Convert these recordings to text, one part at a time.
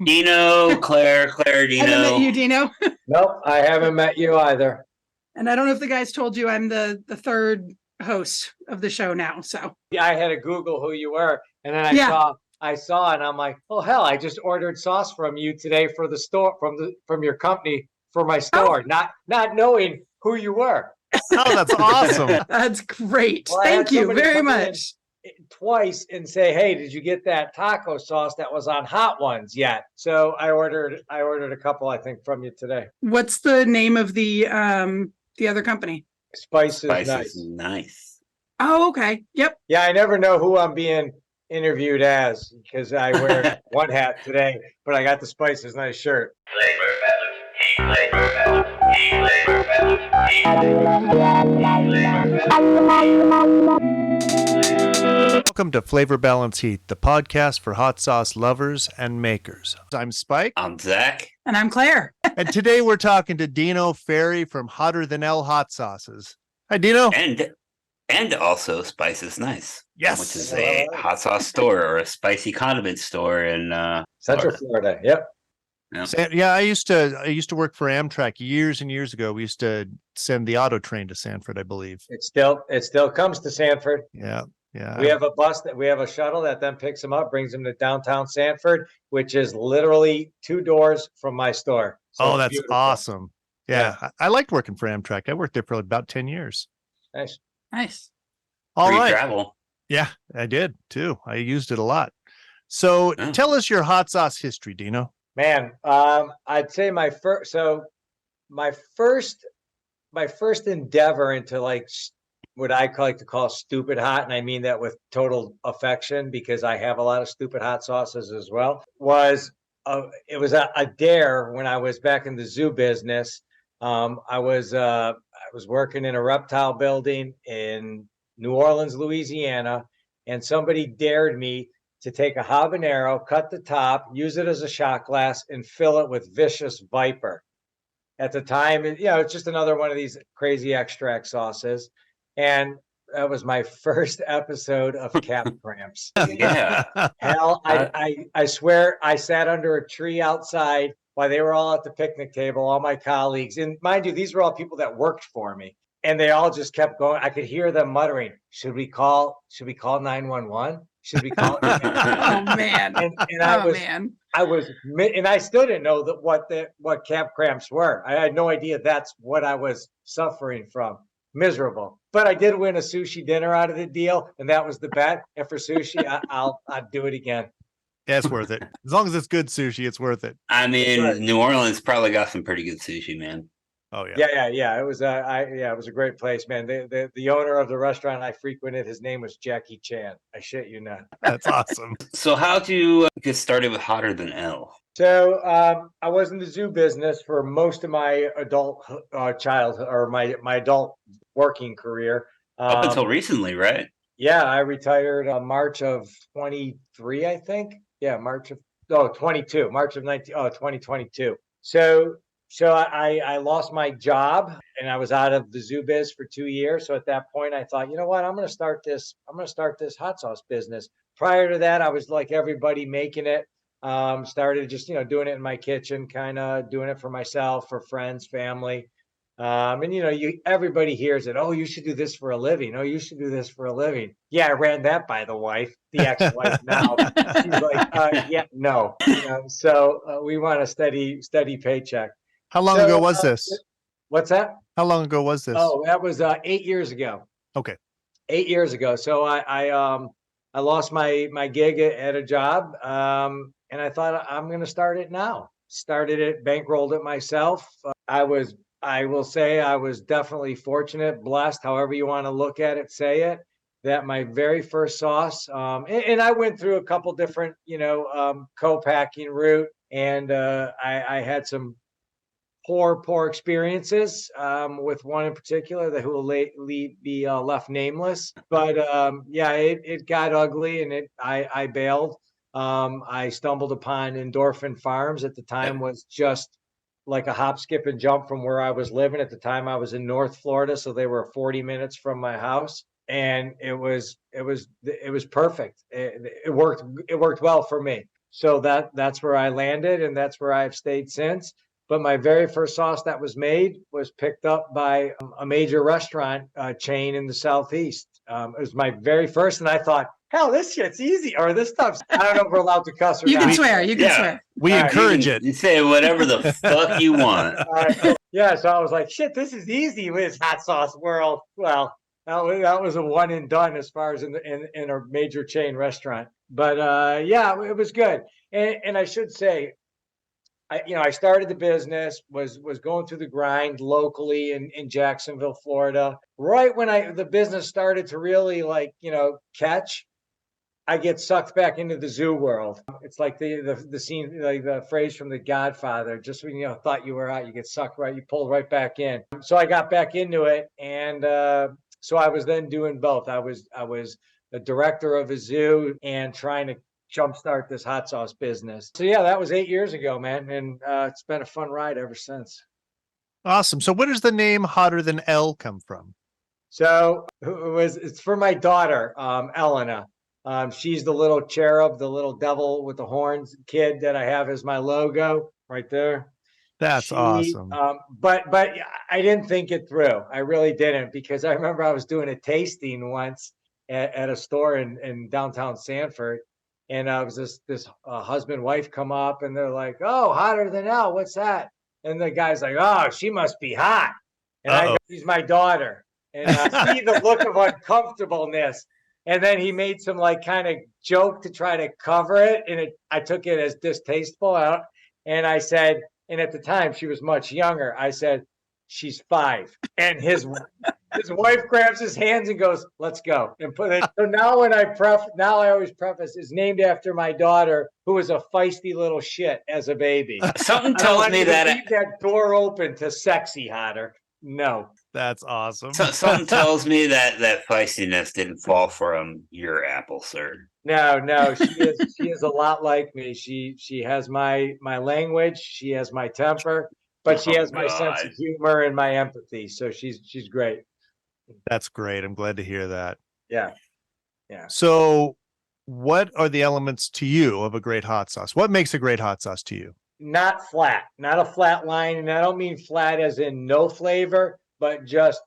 Dino, Claire, I haven't met you, Dino. Dino. Nope, I haven't met you either. And I don't know if the guys told you I'm the third host of the show now. So Yeah, I had to Google who you were, and then Yeah. I saw, and I'm like, oh hell, I just ordered sauce from you today for the store from your company for my store, not knowing who you were. Oh, that's awesome. That's great. Well, I had Thank you somebody very come in much. twice and say, hey, did you get that taco sauce that was on Hot Ones yet? So I ordered a couple, I think, from you today. What's the name of the other company? Spice is Spice nice. is nice. Oh, okay. Yep. Yeah, I never know who I'm being interviewed as because I wear one hat today, but I got the Spice is nice shirt. Welcome to Flavor Balance Heat, the podcast for hot sauce lovers and makers. I'm Spike. I'm Zach. And I'm Claire. And today we're talking to DINO FERRI from Hotter Than L Hot Sauces. Hi, Dino. And also Spice is Nice. Yes. Which is a hot sauce store or a spicy condiment store in Central Florida. Yep. Yeah, I used to work for Amtrak years and years ago. We used to send the auto train to Sanford, I believe. It still comes to Sanford. Yeah. We have a shuttle that then picks them up, brings them to downtown Sanford, which is literally 2 doors from my store. So that's beautiful. awesome. Yeah. I liked working for Amtrak. I worked there for about 10 years. Nice. All free right. travel. Yeah, I did too. I used it a lot. So tell us your hot sauce history, Dino. Man, I'd say my first endeavor into like what I like to call stupid hot, and I mean that with total affection because I have a lot of stupid hot sauces as well, it was a dare when I was back in the zoo business. I was working in a reptile building in New Orleans, Louisiana, and somebody dared me to take a habanero, cut the top, use it as a shot glass, and fill it with vicious viper. At the time, it's just another one of these crazy extract sauces. And that was my first episode of Cap Cramps. Yeah. Hell, I swear I sat under a tree outside while they were all at the picnic table, all my colleagues. And mind you, these were all people that worked for me. And they all just kept going. I could hear them muttering, should we call 911? Should we call? Oh man! And I still didn't know what Cap Cramps were. I had no idea that's what I was suffering from. Miserable. But I did win a sushi dinner out of the deal, and that was the bet. And for sushi, I'd do it again. Yeah, it's worth it. As long as it's good sushi, it's worth it. I mean, New Orleans probably got some pretty good sushi, man. Oh yeah. Yeah. It was it was a great place, man. The owner of the restaurant I frequented, his name was Jackie Chan. I shit you not. That's awesome. So how'd you get started with Hotter Than L? So I was in the zoo business for most of my adult childhood or my adult working career. Up until recently, right? Yeah, I retired March of 23, I think. Yeah, March of 2022. So I lost my job and I was out of the zoo biz for 2 years. So at that point I thought, you know what, I'm going to start this hot sauce business. Prior to that, I was like everybody making it. Started just, doing it in my kitchen, kind of doing it for myself, for friends, family. And everybody hears it. Oh, you should do this for a living. Oh, you should do this for a living. Yeah, I ran that by the ex-wife now. She's like, yeah, no. So we want a steady paycheck. How long ago was this? What's that? How long ago was this? Oh, that was 8 years ago. Okay. 8 years ago. So I lost my gig at a job, and I thought I'm going to start it now. Started it, bankrolled it myself. I will say I was definitely fortunate, blessed, however you want to look at it, say it, that my very first sauce, and I went through a couple different, co-packing route, and I had some poor experiences with one in particular who will be left nameless. But it got ugly, and I bailed. I stumbled upon Endorphin Farms. At the time was just like a hop, skip, and jump from where I was living. At the time I was in North Florida, so they were 40 minutes from my house, and it was perfect. It worked well for me. So that's where I landed, and that's where I've stayed since. But my very first sauce that was made was picked up by a major restaurant chain in the Southeast. It was my very first, and I thought, hell, this shit's easy. Or this stuff's, I don't know if we're allowed to cuss or You not. can swear. You can Yeah. swear. We All right, encourage it. You say whatever the fuck you want. Yeah, so I was like, shit, this is easy with this hot sauce world. Well, that was a one and done as far as in a major chain restaurant. But yeah, it was good. And I should say, I started the business, was going through the grind locally in Jacksonville, Florida. Right when the business started to really catch, I get sucked back into the zoo world. It's like the scene, like the phrase from The Godfather. Just when thought you were out, you get sucked right, you pulled right back in. So I got back into it, and so I was then doing both. I was the director of a zoo and trying to jumpstart this hot sauce business. So yeah, that was 8 years ago, man, and it's been a fun ride ever since. Awesome. So where does the name Hotter Than L come from? So it's for my daughter, Elena. She's the little cherub, the little devil with the horns kid that I have as my logo right there. That's awesome. But I didn't think it through. I really didn't, because I remember I was doing a tasting once at a store in downtown Sanford, and it was this husband wife come up, and they're like, "Oh, Hotter Than L, what's that?" And the guy's like, "Oh, she must be hot." And I go, "She's my daughter." And I see the look of uncomfortableness. And then he made some kind of joke to try to cover it. And I took it as distasteful. And I said, and at the time she was much younger, I said, "She's 5. And his wife grabs his hands and goes, "Let's go." And put it. So now I always preface, it's named after my daughter, who was a feisty little shit as a baby. Something tells me that leave that door open to sexy Hotter. No. That's awesome. Something tells me that feistiness didn't fall from your apple, sir. No, she is a lot like me. She has my language, she has my temper, but she has my sense of humor and my empathy. So she's great. That's great. I'm glad to hear that. Yeah. So what are the elements to you of a great hot sauce? What makes a great hot sauce to you? Not flat, not a flat line. And I don't mean flat as in no flavor, but just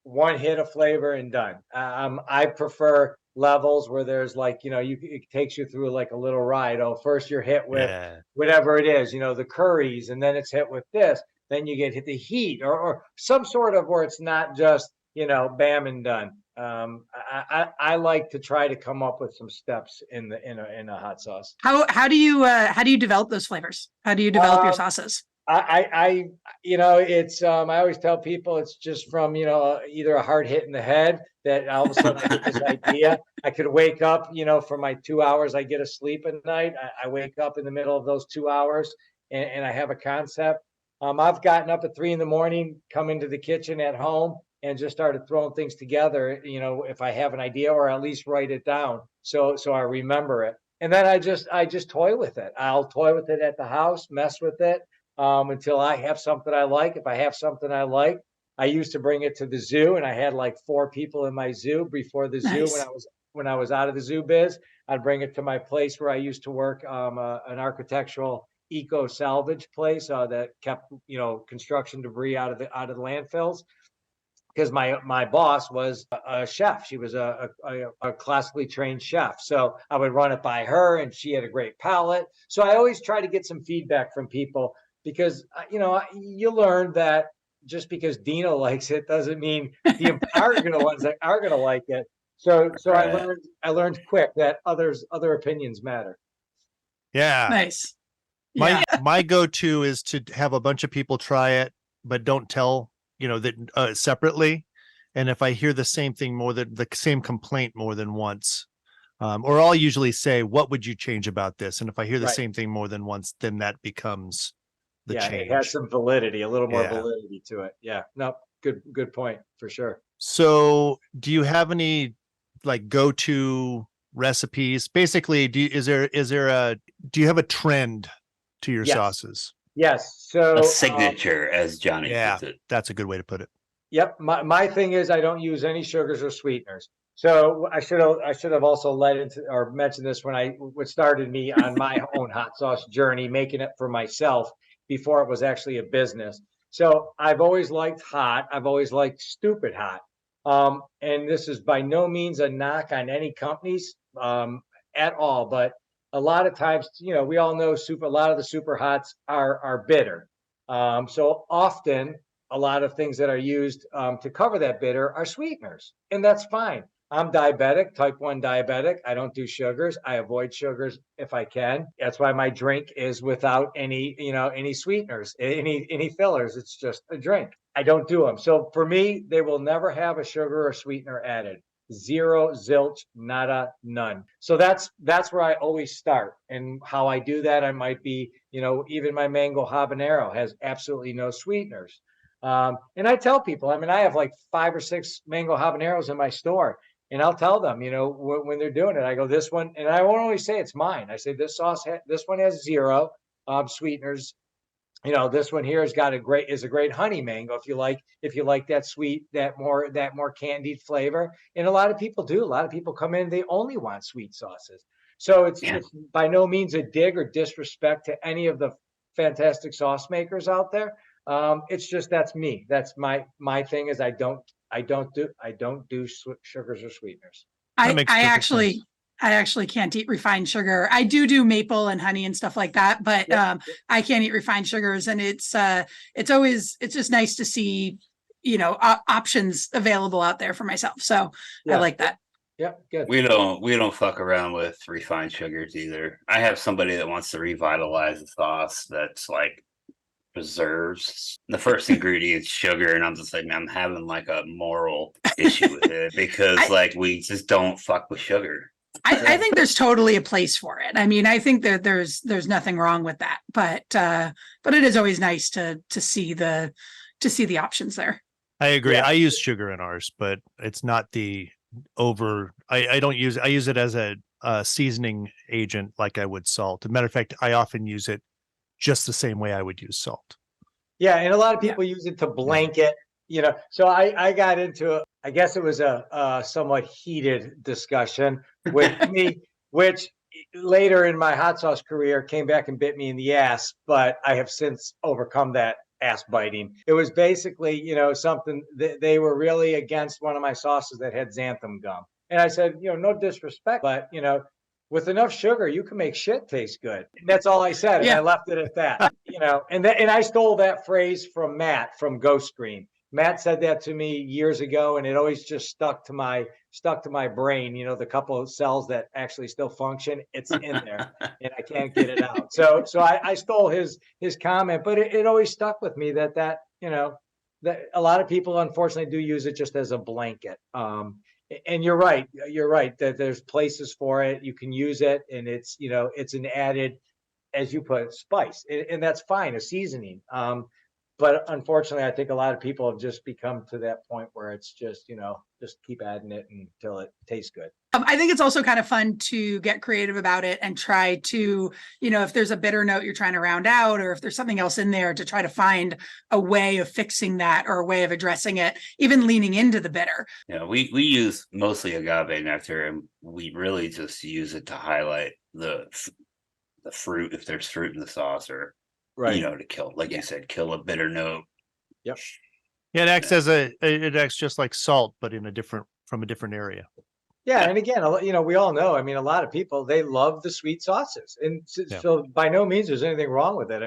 one hit of flavor and done. I prefer levels where there's it takes you through like a little ride. Oh, first you're hit with whatever it is, the curries, and then it's hit with this. Then you get hit the heat or some sort of where it's not just, bam and done. I like to try to come up with some steps in a hot sauce. How do you develop those flavors? How do you develop your sauces? It's I always tell people it's just from either a hard hit in the head that all of a sudden I get this idea. I could wake up, for my 2 hours I get of sleep at night. I wake up in the middle of those 2 hours and I have a concept. I've gotten up at 3 a.m, come into the kitchen at home and just started throwing things together, if I have an idea, or at least write it down so I remember it. And then I just toy with it. I'll toy with it at the house, mess with it until I have something I like. If I have something I like, I used to bring it to the zoo, and I had like 4 people in my zoo before the zoo. When I was out of the zoo biz, I'd bring it to my place where I used to work, an architectural eco salvage place that kept construction debris out of the landfills. Because my boss was a chef. She was a classically trained chef. So I would run it by her, and she had a great palate. So I always try to get some feedback from people, because, you learn that just because Dino likes it doesn't mean the entire ones that are going to like it. So I learned quick that other opinions matter. Yeah. Nice. My go-to is to have a bunch of people try it, but don't tell that separately. And if I hear the same thing the same complaint more than once, or I'll usually say, "What would you change about this?" And if I hear the same thing more than once, then that becomes the change. It has some validity, a little more validity to it. Yeah, no, good point for sure. So do you have any go-to recipes? Basically, do you have a trend to your sauces? Yes. So a signature, as Johnny puts it. That's a good way to put it. Yep. My thing is I don't use any sugars or sweeteners. So I should have also led into or mentioned this when what started me on my own hot sauce journey, making it for myself before it was actually a business. So I've always liked hot. I've always liked stupid hot. And this is by no means a knock on any companies at all, but a lot of times, we all know a lot of the super hots are bitter. So often a lot of things that are used to cover that bitter are sweeteners, and that's fine. I'm diabetic, type 1 diabetic. I don't do sugars. I avoid sugars if I can. That's why my drink is without any sweeteners, any fillers. It's just a drink. I don't do them. So for me, they will never have a sugar or sweetener added. Zero, zilch, nada, none. So that's where I always start. And how I do that, I might be, even my mango habanero has absolutely no sweeteners. And I tell people, I have like 5 or 6 mango habaneros in my store. And I'll tell them, when they're doing it, I go, this one, and I won't always say it's mine. I say this this one has 0 sweeteners. This one here is a great honey mango. If you like that sweet, that more candied flavor. And a lot of people do. A lot of people come in, they only want sweet sauces. So it's by no means a dig or disrespect to any of the fantastic sauce makers out there. It's just, that's me. That's my thing is I don't do sugars or sweeteners. That makes perfect actually sense. I actually can't eat refined sugar. I do maple and honey and stuff like that, but I can't eat refined sugars, and it's just nice to see options available out there for myself. So I like that. Yeah, good. We don't fuck around with refined sugars either. I have somebody that wants to revitalize the sauce that's like preserves. The first ingredient is sugar, and I'm just like, man, I'm having like a moral issue with it because like we just don't fuck with sugar. I think there's totally a place for it. I think that there's nothing wrong with that, but it is always nice to see the options there. I agree. Yeah. I use sugar in ours, but it's not the I use it as a seasoning agent like I would salt. As a matter of fact, I often use it just the same way I would use salt. Yeah, and a lot of people use it to blanket, So I got into, I guess it was a somewhat heated discussion with me, which later in my hot sauce career came back and bit me in the ass, but I have since overcome that ass biting. It was basically, something that they were really against one of my sauces that had xanthan gum. And I said, no disrespect, but, with enough sugar, you can make shit taste good. And that's all I said. And I left it at that, and I stole that phrase from Matt from Ghost Green. Matt said that to me years ago, and it always just stuck to my brain. The couple of cells that actually still function, it's in there, and I can't get it out. So I stole his comment, but it always stuck with me that that a lot of people unfortunately do use it just as a blanket. And you're right that there's places for it. You can use it, and it's it's an added, as you put it, spice, and that's fine, a seasoning. But unfortunately, I think a lot of people have just become to that point where it's just, just keep adding it until it tastes good. I think it's also kind of fun to get creative about it and try to, if there's a bitter note you're trying to round out, or if there's something else in there, to try to find a way of fixing that or a way of addressing it, even leaning into the bitter. Yeah, we use mostly agave nectar, and we really just use it to highlight the fruit, if there's fruit in the sauce, or to kill, like you said, kill a bitter note. Yep. Yeah, it acts just like salt, but from a different area. Yeah, and again, we all know. A lot of people, they love the sweet sauces, and so by no means there's anything wrong with it.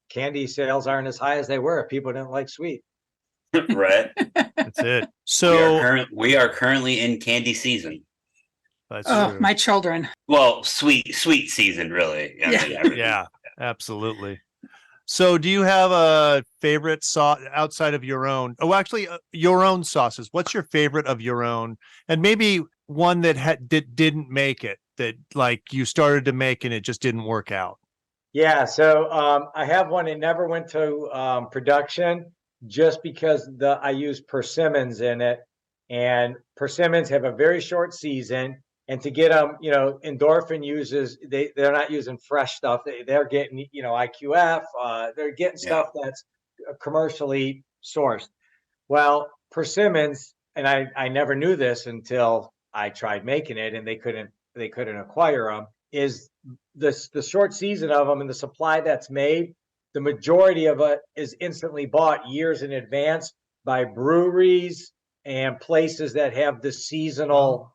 Candy sales aren't as high as they were if people didn't like sweet. Right. That's it. So we are currently in candy season. Oh, my children. Well, sweet season, really. Yeah, absolutely. So do you have a favorite sauce outside of your own? Oh, actually, your own sauces. What's your favorite of your own? And maybe one that didn't make it, that like you started to make and it just didn't work out. Yeah, so I have one that never went to production just because I use persimmons in it. And persimmons have a very short season. And to get them, Endorphin uses, they're not using fresh stuff. They're getting, IQF, they're getting stuff that's commercially sourced. Well, persimmons and I never knew this until I tried making it, and they couldn't acquire them. Is the short season of them and the supply that's made, the majority of it is instantly bought years in advance by breweries and places that have the seasonal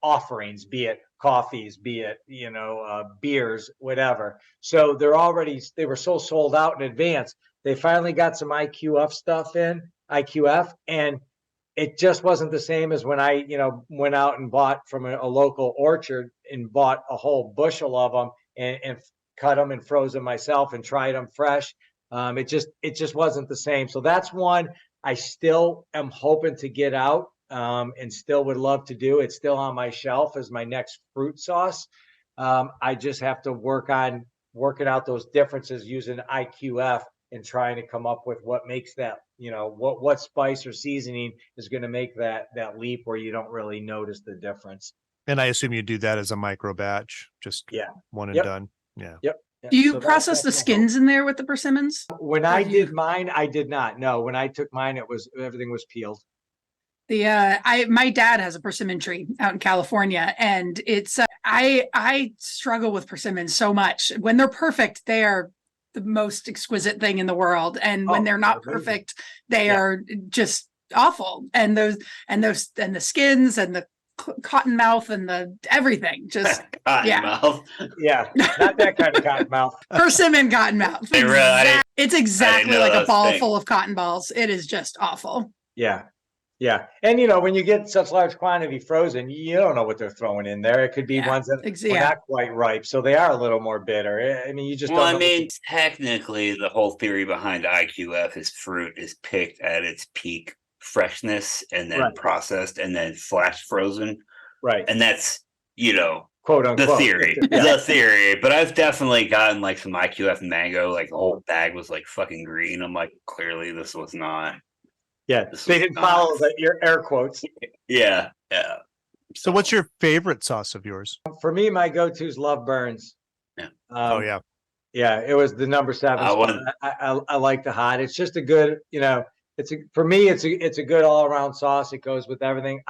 offerings, be it coffees, be it beers, whatever. So they were so sold out in advance. They finally got some IQF, and it just wasn't the same as when I went out and bought from a local orchard and bought a whole bushel of them and cut them and froze them myself and tried them fresh. It just wasn't the same. So that's one I still am hoping to get out, and still would love to do. It's still on my shelf as my next fruit sauce. I just have to work on working out those differences using IQF and trying to come up with what makes that, what spice or seasoning is going to make that leap where you don't really notice the difference. And I assume you do that as a micro batch, just one and done. Yeah. Yep. Do you So process the that's my skins in there with the persimmons? hope. When I did mine, I did not. No, when I took mine, everything was peeled. My dad has a persimmon tree out in California, and it's I struggle with persimmons so much. When they're perfect, they are the most exquisite thing in the world, and when they're not perfect, they are just awful. And the skins and the cottonmouth and the everything just Cottonmouth. Yeah, not that kind of cottonmouth. persimmon cottonmouth. It's exactly know like a those ball things. full of cotton balls. It is just awful. Yeah. Yeah. And when you get such large quantity frozen, you don't know what they're throwing in there. It could be ones that are not quite ripe. So they are a little more bitter. I mean, you just don't know. Technically, the whole theory behind IQF is fruit is picked at its peak freshness and then processed and then flash frozen. Right. And that's, Quote unquote. the theory. The theory. But I've definitely gotten like some IQF mango, like the whole bag was like fucking green. I'm like, clearly this was not. Yeah. They didn't follow your air quotes. Yeah. So what's your favorite sauce of yours? For me, my go-to is Love Burns. Yeah. Yeah, it was the number 7 spot. I like the hot. It's just a good, for me, it's a good all-around sauce. It goes with everything.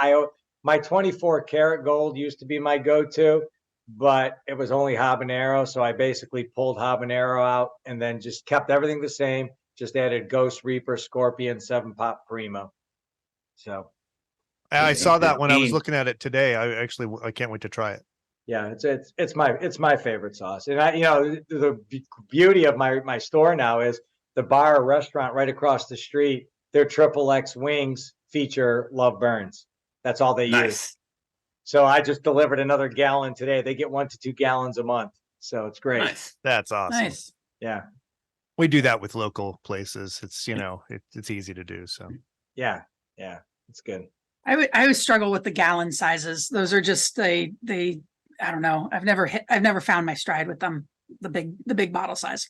My 24 karat gold used to be my go-to, but it was only habanero. So I basically pulled habanero out and then just kept everything the same. Just added Ghost Reaper, Scorpion, 7-Pop Primo. So I saw that when I was looking at it today. I can't wait to try it. yeah, it's my favorite sauce. And the beauty of my store now is the bar or restaurant right across the street, their XXX wings feature Love Burns. That's all they use. So I just delivered another gallon today. They get 1 to 2 gallons a month. So it's great. Nice. That's awesome. Nice. Yeah. We do that with local places. It's, it's easy to do. So Yeah. It's good. I always struggle with the gallon sizes. Those are just they I don't know. I've never found my stride with them. The big bottle size.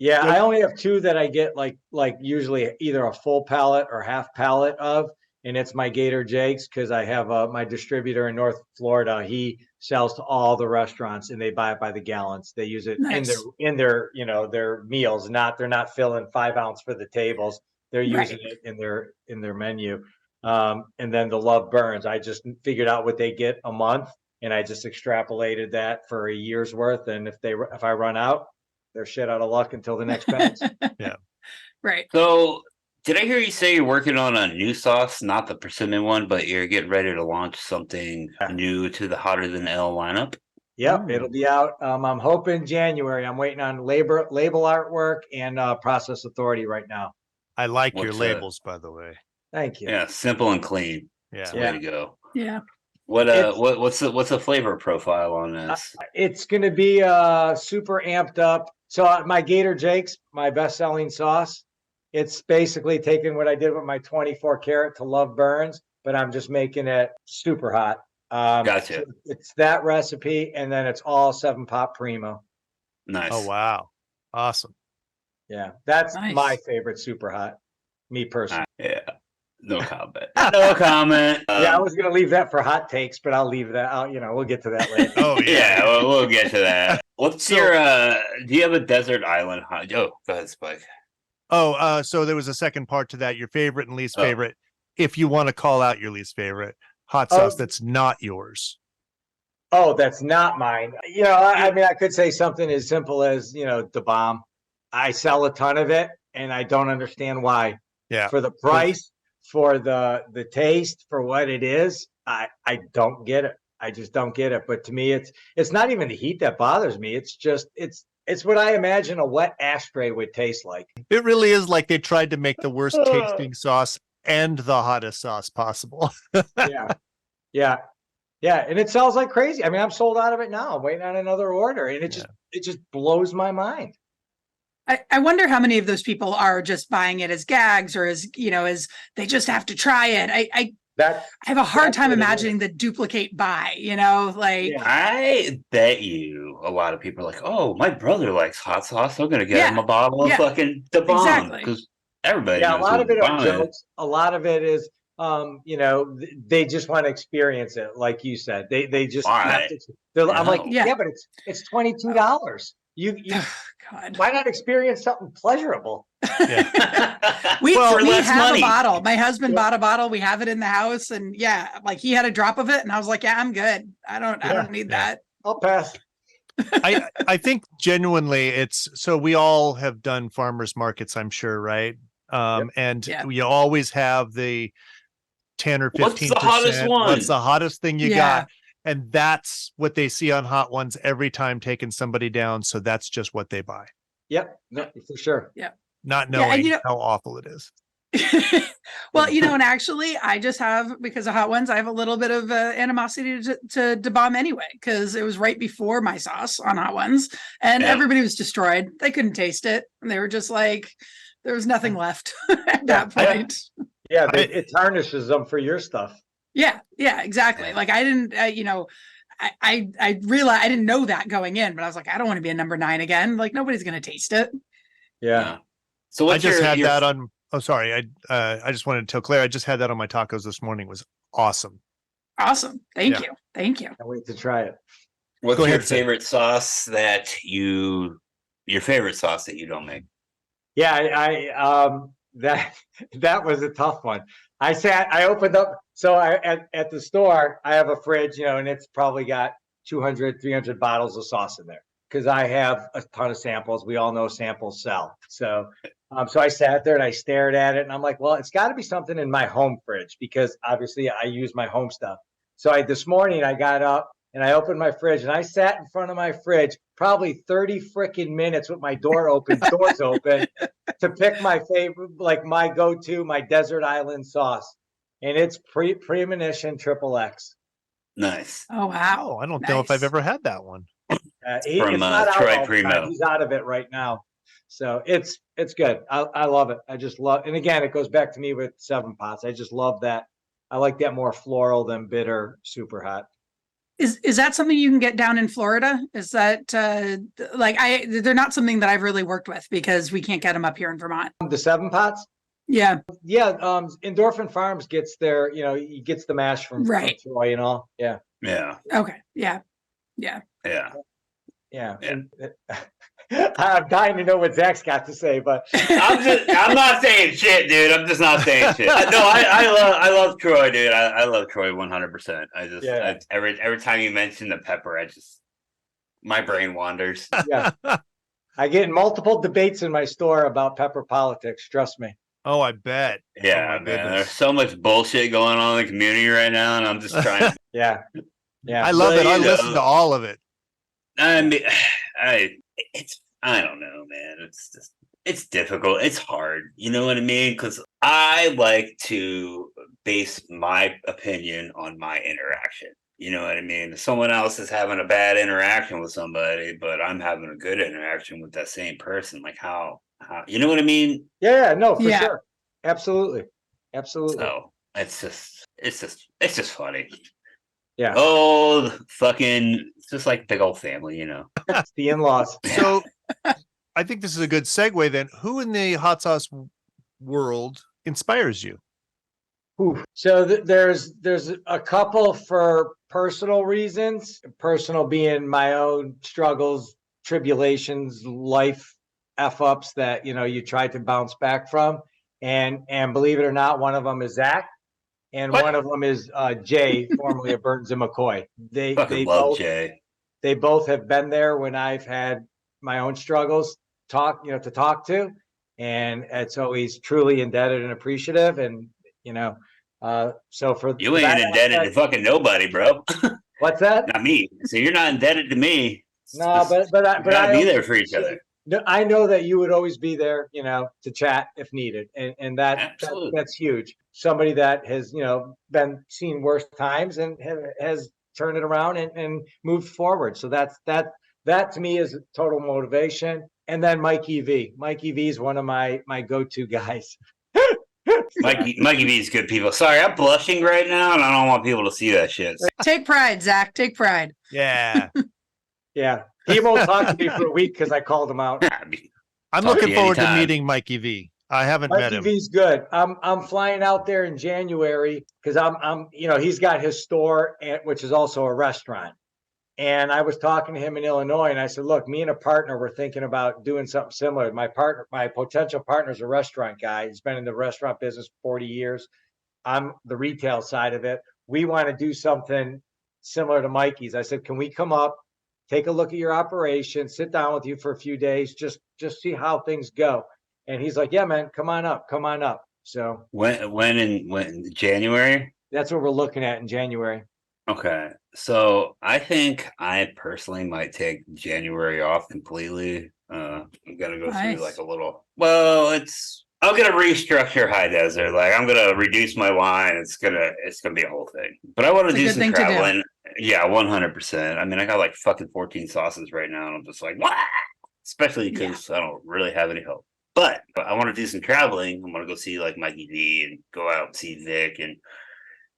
Yeah, I only have 2 that I get like usually either a full pallet or half pallet of, and it's my Gator Jakes because I have my distributor in North Florida. He sells to all the restaurants and they buy it by the gallons. They use it in their their meals. They're not filling 5 ounce for the tables. They're using it in their menu. And then the Love Burns. I just figured out what they get a month, and I just extrapolated that for a year's worth. And if I run out, they're shit out of luck until the next batch. Yeah. Right. So did I hear you say you're working on a new sauce, not the persimmon one, but you're getting ready to launch something new to the Hotter Than L lineup? Yep, it'll be out. I'm hoping January. I'm waiting on label artwork and process authority right now. I like your What's labels, by the way. Thank you. Yeah, simple and clean. Yeah. That's the way to go. Yeah. What's the flavor profile on this? It's going to be super amped up. So my Gator Jakes, my best-selling sauce, it's basically taking what I did with my 24 karat to Love Burns, but I'm just making it super hot. Gotcha. So it's that recipe, and then it's all 7-Pop Primo. Nice. Oh, wow. Awesome. Yeah, that's Nice. my favorite super hot, me personally. Yeah. No comment. No comment. Yeah, I was going to leave that for hot takes, but I'll leave that out. We'll get to that later. Oh, Yeah, we'll get to that. What's your do you have a desert island hot? Oh, go ahead, Spike. Oh, so there was a second part to that. Your favorite and least Oh. favorite. If you want to call out your least favorite hot Oh. sauce that's not yours. Oh, that's not mine. You know, I mean, I could say something as simple as, you know, the bomb. I sell a ton of it, and I don't understand why. Yeah. For the price, for the taste, for what it is, I don't get it. I just don't get it. But to me, it's not even the heat that bothers me. It's just it's what I imagine a wet ashtray would taste like. It really is like they tried to make the worst tasting sauce and the hottest sauce possible. Yeah. Yeah. Yeah. And it sells like crazy. I mean, I'm sold out of it now. I'm waiting on another order. And it just blows my mind. I wonder how many of those people are just buying it as gags or as, you know, as they just have to try it. I have a hard time imagining the duplicate buy, you know, like. Yeah. I bet you a lot of people are like, oh, my brother likes hot sauce. I'm going to get him Yeah. a bottle of Yeah. fucking the bomb. Exactly. Because everybody Yeah, a knows lot who of it the are bomb is. jokes. A lot of it is, you know, they just want to experience it, like you said. They just have Why? to. I'm like, No. Yeah. yeah, but it's $22. You God. why not experience something pleasurable? We For have less money. a bottle. My husband Yeah. bought a bottle. We have it in the house, and yeah, like he had a drop of it, and I was like, "Yeah, I'm good. I don't need Yeah. that." I'll pass. I think genuinely it's so we all have done farmers markets, I'm sure, right? And Yeah. you always have the 10 or 15%. What's the hottest one? What's the hottest thing you Yeah. got? And that's what they see on Hot Ones every time taking somebody down. So that's just what they buy, Yep, no, for sure. not and knowing you know- how awful it is. Well, you know, and actually, I just have because of Hot Ones, I have a little bit of animosity to Da Bomb anyway, because it was right before my sauce on Hot Ones, and Yeah. everybody was destroyed. They couldn't taste it, and they were just like, there was nothing left at that Yeah. point. Yeah, I- it tarnishes them for your stuff. Yeah, exactly. Yeah. Like I didn't, you know, I realized I didn't know that going in, but I was like, I don't want to be a number 9 again. Like nobody's gonna taste it. Yeah. So I what's just had your that on. Oh, sorry. I just wanted to tell Claire I just had that on my tacos this morning. It was awesome. Awesome. Thank Yeah. you. Thank you. Can't wait to try it. what's Go your ahead, Sid. favorite sauce that your favorite sauce that you don't make? Yeah, that was a tough one. I opened up, so at the store, I have a fridge, you know, and it's probably got 200, 300 bottles of sauce in there because I have a ton of samples. We all know samples sell. So I sat there and I stared at it and I'm like, well, it's got to be something in my home fridge because obviously I use my home stuff. So this morning I got up and I opened my fridge and I sat in front of my fridge probably 30 freaking minutes with my doors open to pick my favorite, like my go-to, my desert island sauce. And it's premonition XXX. Nice. Oh wow. Oh, I don't know if I've Nice. ever had that one. From, It's not out Troy all the time. Primo. He's out of it right now. So it's good. I love it. I just love, and again, it goes back to me with 7 Pots. I just love that. I like that more floral than bitter, super hot. Is that something you can get down in Florida? Is that they're not something that I've really worked with because we can't get them up here in Vermont. The 7 Pots. Yeah. Yeah. Endorphin Farms gets their, you know, he gets the mash from Right. Troy and all. Yeah. Yeah. Okay. Yeah. Yeah. Yeah. Yeah. And, I'm dying to know what Zach's got to say, but I'm not saying shit, dude. I'm just not saying shit. No, I love Troy, dude. I love Troy 100%. Yeah. Every time you mention the pepper, my brain wanders. yeah. I get in multiple debates in my store about pepper politics. Trust me. Oh, I bet. Yeah, Oh, my man. goodness. There's so much bullshit going on in the community right now, and I'm just trying. Yeah. Yeah. I love But, it. I you listen know, to all of it. I mean, I don't know, man. It's difficult. It's hard. You know what I mean? Because I like to base my opinion on my interaction. You know what I mean? If someone else is having a bad interaction with somebody, but I'm having a good interaction with that same person, like how you know what I mean? Yeah. No, for Yeah. sure. Absolutely. Absolutely. So it's just funny. Yeah. Oh, it's just like big old family, you know. It's the in-laws. So I think this is a good segue then. Who in the hot sauce world inspires you? Ooh. So there's a couple for personal reasons, personal being my own struggles, tribulations, life F-ups that, you tried to bounce back from. And believe it or not, one of them is Zach. And What? one of them is Jay, formerly of Burns and McCoy. Fucking love Jay. They both have been there when I've had my own struggles to talk to. And so he's truly indebted and appreciative. And, so for You ain't indebted to fucking nobody, bro. What's that? Not me. So you're not indebted to me. No, but we gotta be there for each other. I know that you would always be there, to chat if needed. And that's huge. Somebody that has, been seen worse times and has turned it around and moved forward. So that to me is total motivation. And then Mikey V. Mikey V is one of my go-to guys. Mikey V is good people. Sorry, I'm blushing right now, and I don't want people to see that shit. Take pride, Zach. Take pride. Yeah. Yeah. He won't talk to me for a week because I called him out. I'm looking forward to meeting Mikey V. I haven't met him. Mikey V's good. I'm flying out there in January because I'm he's got his store, which is also a restaurant. And I was talking to him in Illinois, and I said, look, me and a partner were thinking about doing something similar. My potential partner is a restaurant guy. He's been in the restaurant business 40 years. I'm the retail side of it. We want to do something similar to Mikey's. I said, can we come up, take a look at your operation, sit down with you for a few days, just see how things go. And he's like, yeah, man, come on up. So when in January? That's what we're looking at in January. Okay. So I think I personally might take January off completely. I'm gonna go through like a little, I'm gonna restructure High Desert. Like I'm gonna reduce my wine. It's gonna be a whole thing. But I want to do some traveling. Yeah, 100%. I mean, I got like fucking 14 sauces right now, and I'm just like, what? Especially because I don't really have any help. But I want to do some traveling. I want to go see like Mikey D and go out and see Vic. And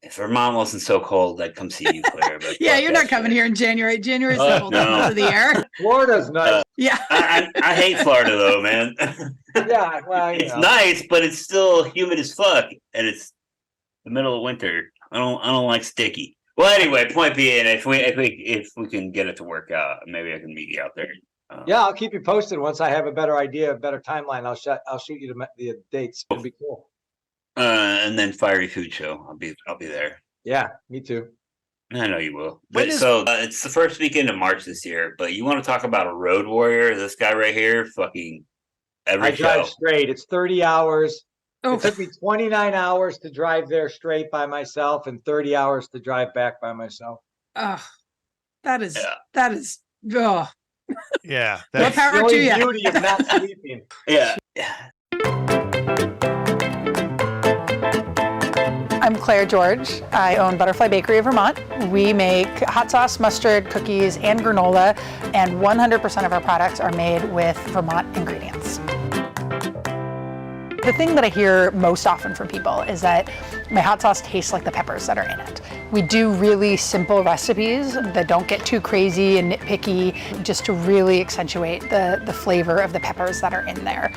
if Vermont wasn't so cold, I'd come see you, Claire. But yeah, you're not coming here in January. January's the whole month of the year. Florida's nice. Yeah. I hate Florida though, man. Yeah, well, it's nice, but it's still humid as fuck, and it's the middle of winter. I don't like sticky. Well, anyway, point being, if we can get it to work out, maybe I can meet you out there. Yeah, I'll keep you posted once I have a better idea, a better timeline. I'll shoot you the dates. It'll be cool. And then Fiery Food Show. I'll be there. Yeah, me too. I know you will. But it's the first weekend of March this year. But you want to talk about a road warrior? This guy right here, fucking every show. I drive straight. It's 30 hours. Oh. It took me 29 hours to drive there straight by myself, and 30 hours to drive back by myself. Oh, that is. Oh. Yeah. What power to you? Beauty of not sleeping. Yeah. I'm Claire George. I own Butterfly Bakery of Vermont. We make hot sauce, mustard, cookies, and granola, and 100% of our products are made with Vermont ingredients. The thing that I hear most often from people is that my hot sauce tastes like the peppers that are in it. We do really simple recipes that don't get too crazy and nitpicky, just to really accentuate the flavor of the peppers that are in there.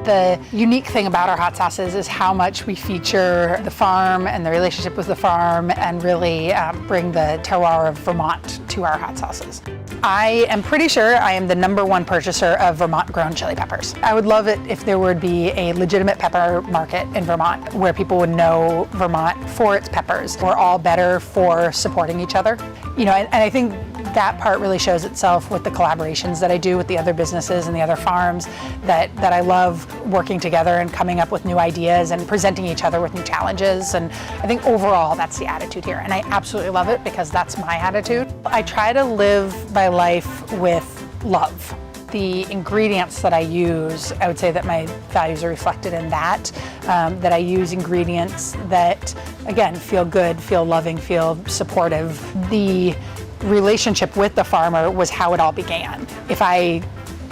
The unique thing about our hot sauces is how much we feature the farm and the relationship with the farm, and really bring the terroir of Vermont to our hot sauces. I am pretty sure I am the #1 purchaser of Vermont grown chili peppers. I would love it if there would be a legitimate pepper market in Vermont where people would know Vermont for its peppers. We're all better for supporting each other. And I think that part really shows itself with the collaborations that I do with the other businesses and the other farms, that I love working together and coming up with new ideas and presenting each other with new challenges. And I think overall that's the attitude here, and I absolutely love it because that's my attitude. I try to live my life with love. The ingredients that I use, I would say that my values are reflected in that, that I use ingredients that, again, feel good, feel loving, feel supportive. The relationship with the farmer was how it all began. If I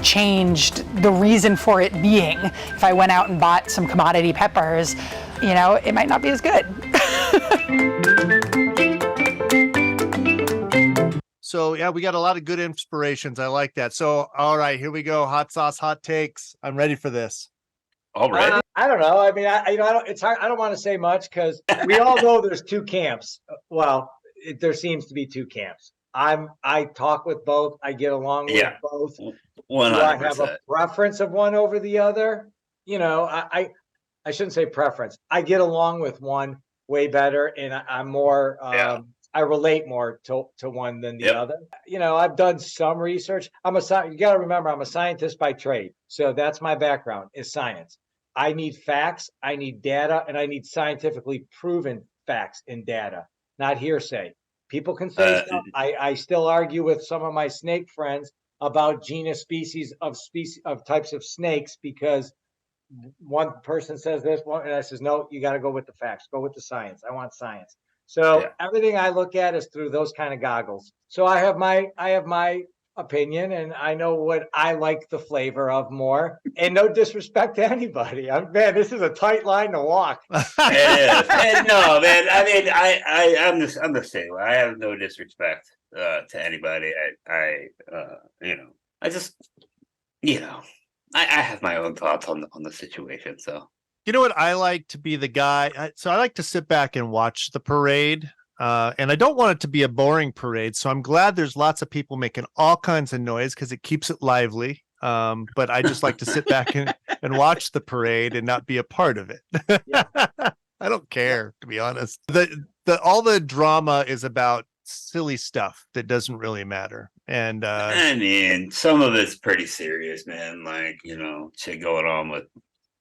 changed the reason for it being, if I went out and bought some commodity peppers, it might not be as good. So yeah, we got a lot of good inspirations. I like that. So all right, here we go. Hot sauce, hot takes. I'm ready for this. Already? I don't know. I mean, it's hard. I don't want to say much because we all know there's two camps. Well, there seems to be two camps. I talk with both. I get along with Yeah. both. 100%. Do I have a preference of one over the other? You know, I shouldn't say preference. I get along with one way better, and I'm more Yeah. I relate more to one than the Yep. other. You know, I've done some research. You got to remember, I'm a scientist by trade, so that's my background is science. I need facts, I need data, and I need scientifically proven facts and data, not hearsay. People can say stuff. I still argue with some of my snake friends about genus species of types of snakes because one person says this one and I says, no, you got to go with the facts, go with the science. I want science. So Yeah. everything I look at is through those kind of goggles. So I have my opinion and I know what I like the flavor of more, and no disrespect to anybody. Man, this is a tight line to walk. It is. And no, man. I mean, I'm the same way. I have no disrespect to anybody. You know, I just, you know, I have my own thoughts on the situation. So You know what? I like to be the guy. So I like to sit back and watch the parade. And I don't want it to be a boring parade. So I'm glad there's lots of people making all kinds of noise because it keeps it lively. But I just like to sit back and watch the parade and not be a part of it. Yeah. I don't care, to be honest. All the drama is about silly stuff that doesn't really matter. And I mean, some of it's pretty serious, man. Like, you know, shit going on with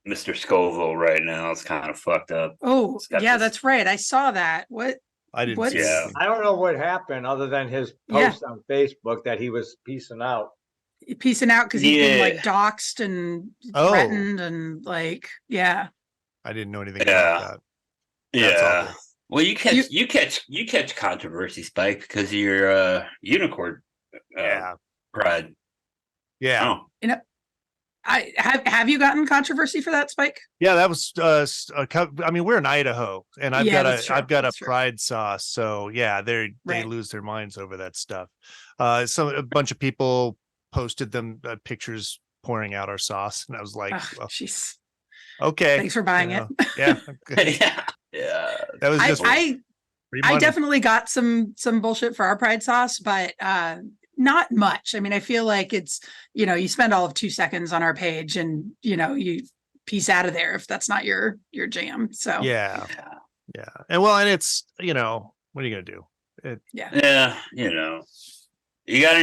Mr. Scoville right now. It's kind of fucked up. Oh, It's got yeah, this- that's right. I saw that. What? I didn't see What's- anything. I don't know what happened other than his Yeah. post on Facebook that he was peacing out. Piecing out because he's been like Yeah. doxxed and Oh. threatened and like, yeah. I didn't know anything Yeah. about that. That's Yeah. awful. Well, you catch controversy, Spike, because of your unicorn Yeah. pride. Yeah. Oh, Have you gotten controversy for that, Spike? Yeah, that was I mean, we're in Idaho and I've Yeah, got that's true. I've got That's a true. pride sauce. So yeah, they Right. lose their minds over that stuff. A bunch of people posted them pictures pouring out our sauce and I was like, Ugh, well, jeez. okay. Thanks for buying you it. know, Yeah. yeah, yeah. That was just I free I money. definitely got some bullshit for our pride sauce, but not much. I mean, I feel like it's, you know, you spend all of 2 seconds on our page and, you know, you piece out of there if that's not your jam. So Yeah. Yeah. Yeah. And it's, you know, what are you gonna do? Yeah, you know. You got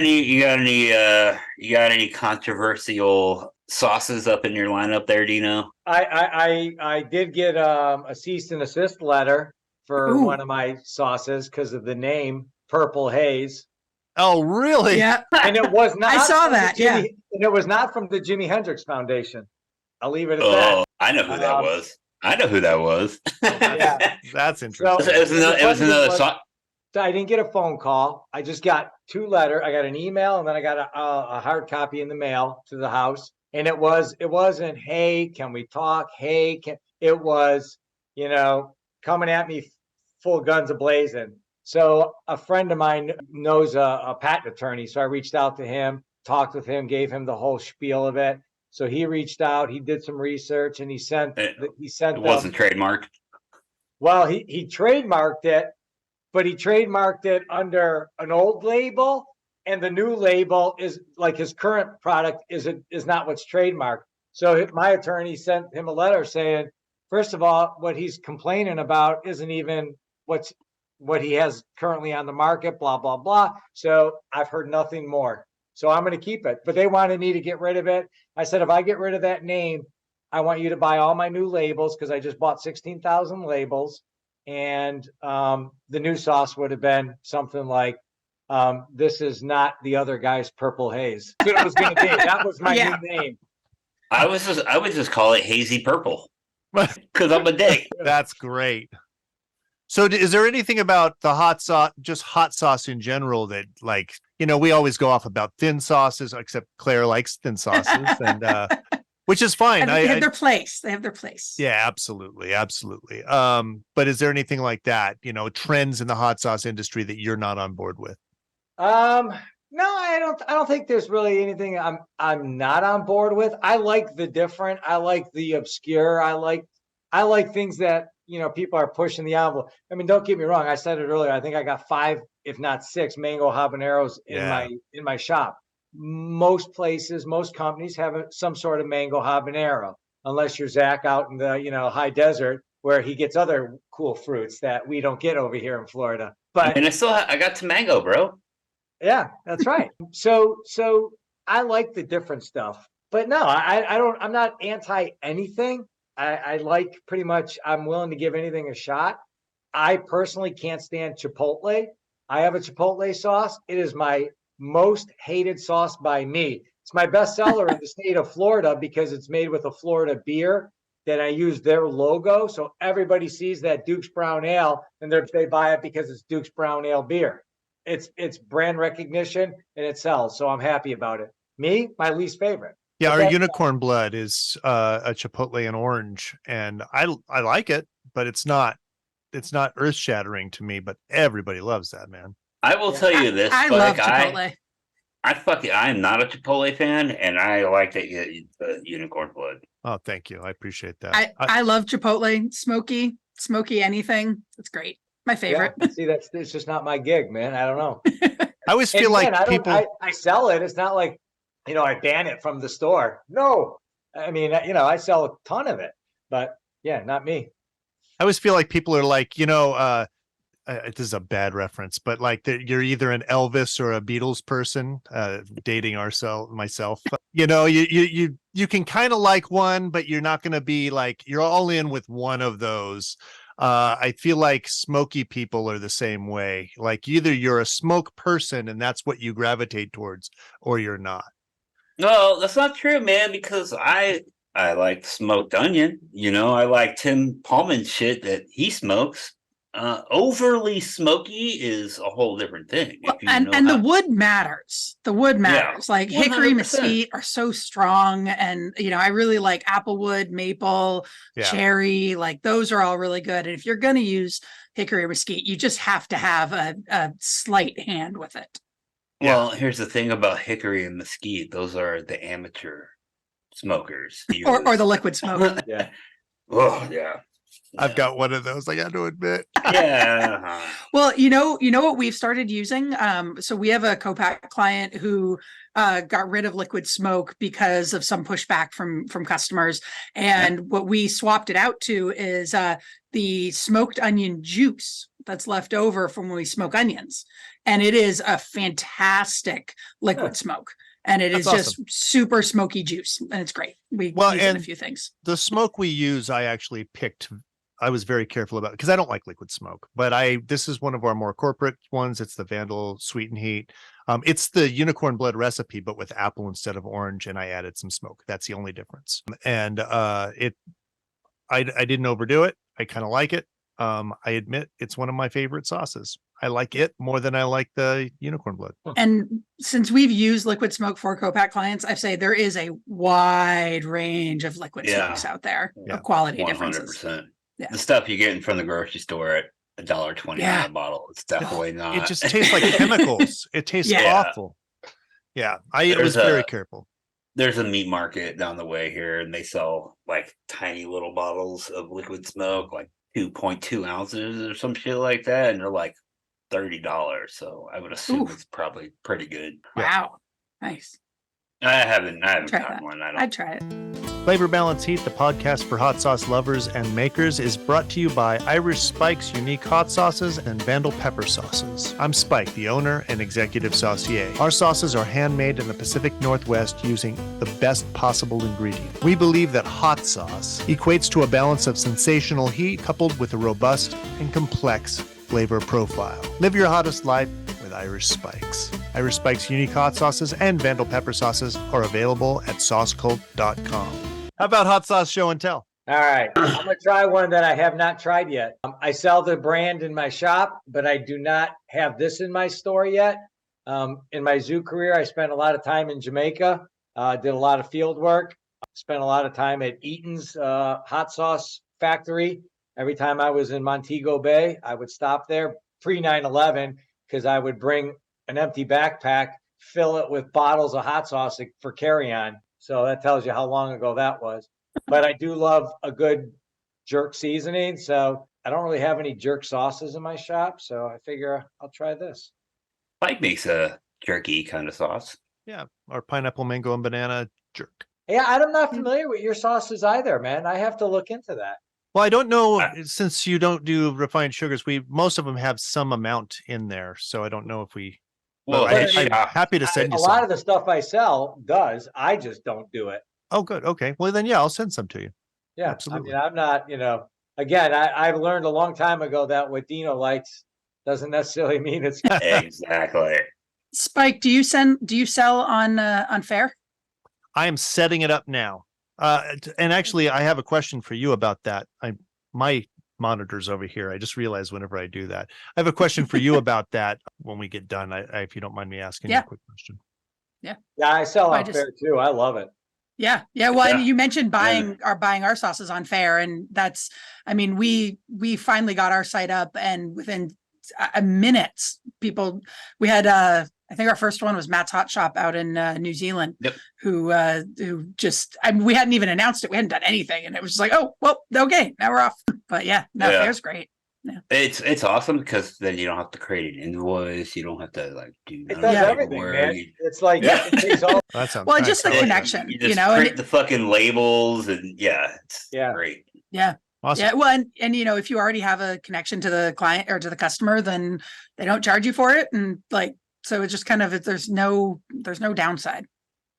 any controversial sauces up in your lineup there, Dino? I did get a cease and assist letter for Ooh. one of my sauces because of the name Purple Haze. Oh, really? yeah. And it was not I saw from the that, and it was not from the Jimi Hendrix Foundation. I'll leave it at Oh, I know who that Um, was. I know who that was. Yeah. That's So- interesting. It was another was- sauce. So I didn't get a phone call. I just got 2 letters. I got an email and then I got a hard copy in the mail to the house. And it wasn't, hey, can we talk? Hey, it was, you know, coming at me full guns a-blazing. So a friend of mine knows a patent attorney. So I reached out to him, talked with him, gave him the whole spiel of it. So he reached out, he did some research and he sent It them. wasn't trademarked. Well, he trademarked it, but he trademarked it under an old label, and the new label is like his current product is not what's trademarked. So my attorney sent him a letter saying, first of all, what he's complaining about isn't even what he has currently on the market, blah, blah, blah. So I've heard nothing more. So I'm going to keep it. But they wanted me to get rid of it. I said, if I get rid of that name, I want you to buy all my new labels because I just bought 16,000 labels. And the new sauce would have been something like, this is not the other guy's Purple Haze. That's what it was going to be. That was my Yeah. new name. I would just call it hazy purple because I'm a dick. That's great. So is there anything about the hot sauce, just hot sauce in general that, like, you know, we always go off about thin sauces, except Claire likes thin sauces and, which is fine. They have their place. They have their place. Yeah, absolutely. Absolutely. But is there anything like that, you know, trends in the hot sauce industry that you're not on board with? No, I don't think there's really anything I'm not on board with. I like the different. I like the obscure. I like things that, people are pushing the envelope. I mean, don't get me wrong. I said it earlier. I think I got 5, if not 6 mango habaneros in my shop. Most places, most companies have some sort of mango habanero, unless you're Zach out in the, high desert where he gets other cool fruits that we don't get over here in Florida. But And I got to mango, bro. yeah, that's right. So I like the different stuff, but no, I'm not anti anything. I like pretty much, I'm willing to give anything a shot. I personally can't stand Chipotle. I have a Chipotle sauce. It is my most hated sauce by me. It's my best seller in the state of Florida because it's made with a Florida beer. Then I use their logo. So everybody sees that Duke's Brown Ale and they buy it because it's Duke's Brown Ale beer. It's brand recognition and it sells. So I'm happy about it. Me, my least favorite. Yeah, But our unicorn blood is a Chipotle and orange, and I like it, but it's not earth shattering to me. But everybody loves that, man. I will tell you this. I love Chipotle. I am not a Chipotle fan, and I like that unicorn blood. Oh, thank you. I appreciate that. I love Chipotle, smoky anything. It's great. My favorite. Yeah, see, it's just not my gig, man. I don't know. I always feel like people. I sell it. It's not like, I ban it from the store. No, I mean, I sell a ton of it, but yeah, not me. I always feel like people are like, this is a bad reference, but like you're either an Elvis or a Beatles person, dating myself. You can kind of like one, but you're not going to be like, you're all in with one of those. I feel like smoky people are the same way. Like either you're a smoke person and that's what you gravitate towards, or you're not. No, that's not true, man, because I like smoked onion. I like Tim Pullman shit that he smokes. Overly smoky is a whole different thing. And the wood matters. The wood matters. Yeah, like hickory 100%. mesquite are so strong, and I really like applewood, maple, cherry. Like those are all really good. And if you're going to use hickory mesquite, you just have to have a slight hand with it. Well, here's the thing about hickory and mesquite. Those are the amateur smokers. Or the liquid smoke. Yeah. Oh, yeah. I've got one of those, I got to admit. Yeah. Well, you know what we've started using? So we have a co-pack client who got rid of liquid smoke because of some pushback from customers. And what we swapped it out to is the smoked onion juice that's left over from when we smoke onions. And it is a fantastic liquid smoke. And it is That's just super smoky juice. And it's great. We use it in a few things. The smoke we use, I actually picked. I was very careful about because I don't like liquid smoke, but this is one of our more corporate ones. It's the Vandal Sweet and Heat. It's the unicorn blood recipe, but with apple instead of orange. And I added some smoke. That's the only difference. And I didn't overdo it. I kind of like it. I admit it's one of my favorite sauces. I like it more than I like the unicorn blood. And since we've used liquid smoke for co-pack clients, I say there is a wide range of liquid smokes out there of quality differences. 100%. Yeah. The stuff you're getting from the grocery store at $1.29 a bottle, it's definitely not. It just tastes like chemicals. It tastes awful. Yeah, I was very careful. There's a meat market down the way here, and they sell like tiny little bottles of liquid smoke, like 2.2 ounces or some shit like that, and they're like $30. So I would assume it's probably pretty good. Wow, nice. I haven't gotten one. I'd try it. Flavor Balance Heat, the podcast for hot sauce lovers and makers, is brought to you by Irish Spike's unique hot sauces and Vandal pepper sauces. I'm Spike, the owner and executive saucier. Our sauces are handmade in the Pacific Northwest using the best possible ingredient. We believe that hot sauce equates to a balance of sensational heat coupled with a robust and complex flavor profile. Live your hottest life with Irish Spikes. Irish Spike's unique hot sauces and Vandal pepper sauces are available at saucecult.com. How about hot sauce show and tell? All right. I'm going to try one that I have not tried yet. I sell the brand in my shop, but I do not have this in my store yet. In my zoo career, I spent a lot of time in Jamaica, did a lot of field work, spent a lot of time at Eaton's hot sauce factory. Every time I was in Montego Bay, I would stop there pre 9/11 because I would bring an empty backpack, fill it with bottles of hot sauce for carry-on. So that tells you how long ago that was. But I do love a good jerk seasoning. So I don't really have any jerk sauces in my shop. So I figure I'll try this. Spike makes a jerky kind of sauce. Yeah, or pineapple, mango, and banana jerk. Yeah, I'm not familiar with your sauces either, man. I have to look into that. Well, I don't know, Uh, since you don't do refined sugars, most of them have some amount in there, so I don't know if we. Well, But his I'm shop, happy to send A you lot some. of the stuff I sell does. I just don't do it. Oh, good. Okay. Well, then, yeah, I'll send some to you. Yeah, Absolutely. I mean, I'm not, again, I've learned a long time ago that what Dino likes doesn't necessarily mean it's exactly. Spike, do you sell on Fair? I am setting it up now. And actually, I have a question for you about that. My monitor's over here. I just realized whenever I do that, I have a question for you about that when we get done. If you don't mind me asking you Yeah. a quick question. Yeah, I sell I on just- Fair too. I love it. Yeah. Well, Yeah. and you mentioned buying our sauces on Fair, and that's, I mean, we finally got our site up, and within minutes, we had I think our first one was Matt's Hot Shop out in New Zealand. Yep. Who just, I mean, we hadn't even announced it, we hadn't done anything, and it was just like, oh well, okay, now we're off. But yeah, no, Yeah. Fair's great. It's awesome because then you don't have to create an invoice. You don't have to like do It none does of the everything, paperwork. man. It's like Yeah. it takes all. That sounds Well, nice. just the Yeah, connection, You just and print the fucking labels and it's Yeah. great. yeah. Awesome. Yeah, well, and if you already have a connection to the client or to the customer, then they don't charge you for it, and like, so it's just kind of, there's no downside.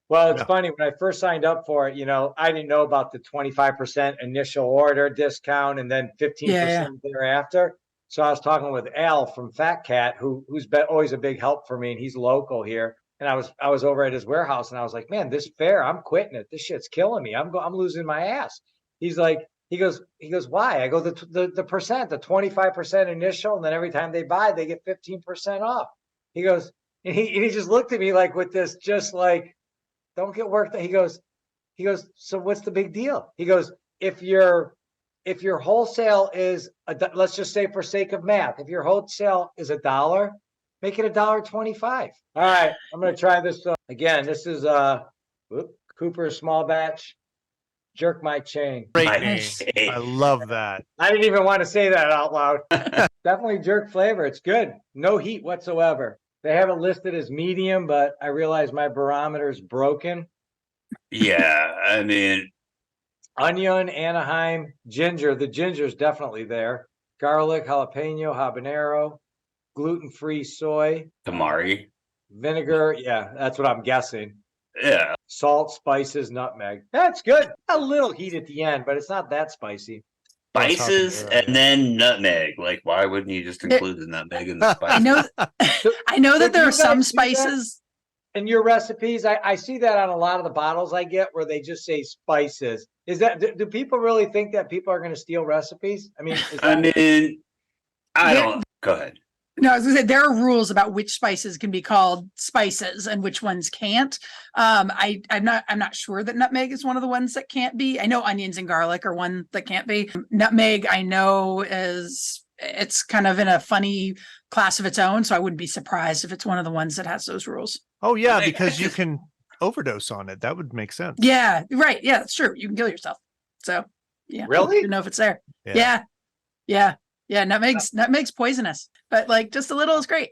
Well, it's Yeah. funny when I first signed up for it, I didn't know about the 25% initial order discount and then 15% thereafter. So I was talking with Al from Fat Cat, who's been always a big help for me, and he's local here. And I was over at his warehouse, and I was like, man, this Fair, I'm quitting it. This shit's killing me. I'm losing my ass. He's like, he goes, why? I go, the percent, the 25% initial, and then every time they buy, they get 15% off. He goes, and he just looked at me like with this, just like, don't get worked. He goes, so what's the big deal? He goes, if your wholesale is let's just say for sake of math, if your wholesale is $1, make it $1.25. All right, I'm gonna try this again. This is Cooper's small batch. Jerk my chain. Great Nice. name. I love that. I didn't even want to say that out loud. Definitely jerk flavor. It's good. No heat whatsoever. They have it listed as medium, but I realize my barometer is broken. Yeah, I mean, Onion, Anaheim, ginger. The ginger's definitely there. Garlic, jalapeno, habanero, gluten-free soy, tamari. vinegar. Yeah, that's what I'm guessing. Yeah, Salt, spices, nutmeg. That's good. A little heat at the end, but it's not that spicy. spices habanero, and then nutmeg. Like, why wouldn't you just include the nutmeg in the I spice? know, I know So that do there you are some guys do that? spices. In your recipes, I see that on a lot of the bottles I get where they just say spices. Is that, do people really think that people are going to steal recipes? I mean, is I that, mean, I Yeah. don't. Go ahead. No, I was gonna say there are rules about which spices can be called spices and which ones can't. I'm not sure that nutmeg is one of the ones that can't be. I know onions and garlic are one that can't be. Nutmeg, I know it's kind of in a funny class of its own, so I wouldn't be surprised if it's one of the ones that has those rules. Oh yeah, I- because you I- can overdose on it. That would make sense. Yeah, right. Yeah, that's true. You can kill yourself. So yeah, Really? you know if it's there. Yeah. Nutmeg's poisonous, but like just a little is great.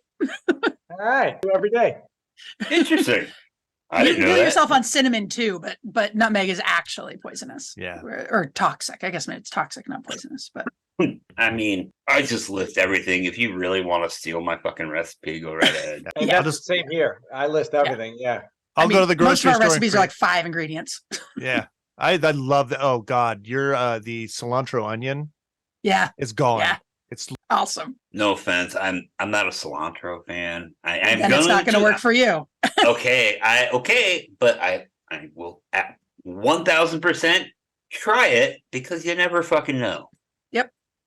all right, do every day. Interesting. I You didn't can know kill that. yourself on cinnamon too, but nutmeg is actually poisonous. Yeah. Or toxic. I guess it's toxic, not poisonous. But I mean, I just list everything. If you really want to steal my fucking recipe, go right ahead. And Yeah. that's the same here. I list everything. Yeah. I'll I go to mean, the most grocery of our store. and recipes are create- like 5 ingredients. yeah. I love that. Oh God, your the cilantro onion Yeah, is gone. Yeah. It's awesome. No offense, I'm not a cilantro fan. I'm And it's not going to work for you. okay, but I will at 1000% try it because you never fucking know.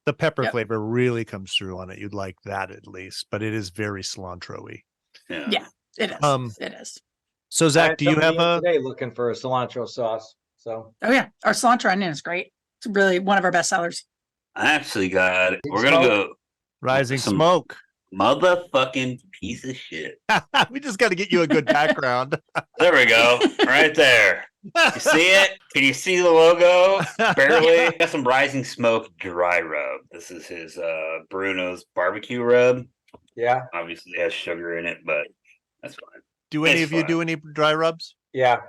the pepper Yep. flavor really comes through on it. You'd like that at least, but it is very cilantro-y. Yeah. It is. It is. So I Zach, had do you somebody have in a? today looking for a cilantro sauce? So Oh yeah, our cilantro onion is great. It's really one of our best sellers. I actually got. Big We're gonna smoke. go Rising some- smoke. motherfucking piece of shit. We just got to get you a good background. There we go, right there. You see it? Can you see the logo? Barely. Got some Rising Smoke dry rub. This is his Bruno's barbecue rub. Yeah, Obviously, it has sugar in it, but that's fine. Do any It's of you fine. do any dry rubs? yeah.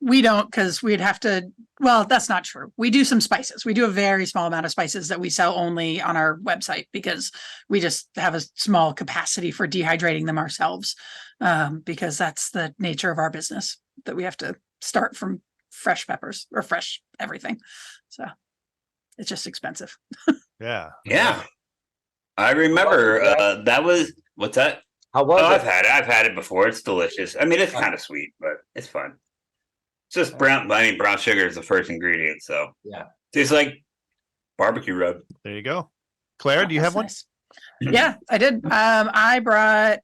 We don't, because we'd have to, well, that's not true. We do some spices. We do a very small amount of spices that we sell only on our website because we just have a small capacity for dehydrating them ourselves. Because that's the nature of our business, that we have to start from fresh peppers or fresh everything. So it's just expensive. Yeah. Yeah. I remember that was what's that? How was Oh, it? I've had it before. It's delicious. I mean, it's kind of sweet, but it's fun. It's just brown. I mean, brown sugar is the first ingredient, so Yeah. tastes like barbecue rub. There you go. Claire, do you have That's one? nice. Yeah, I did. I brought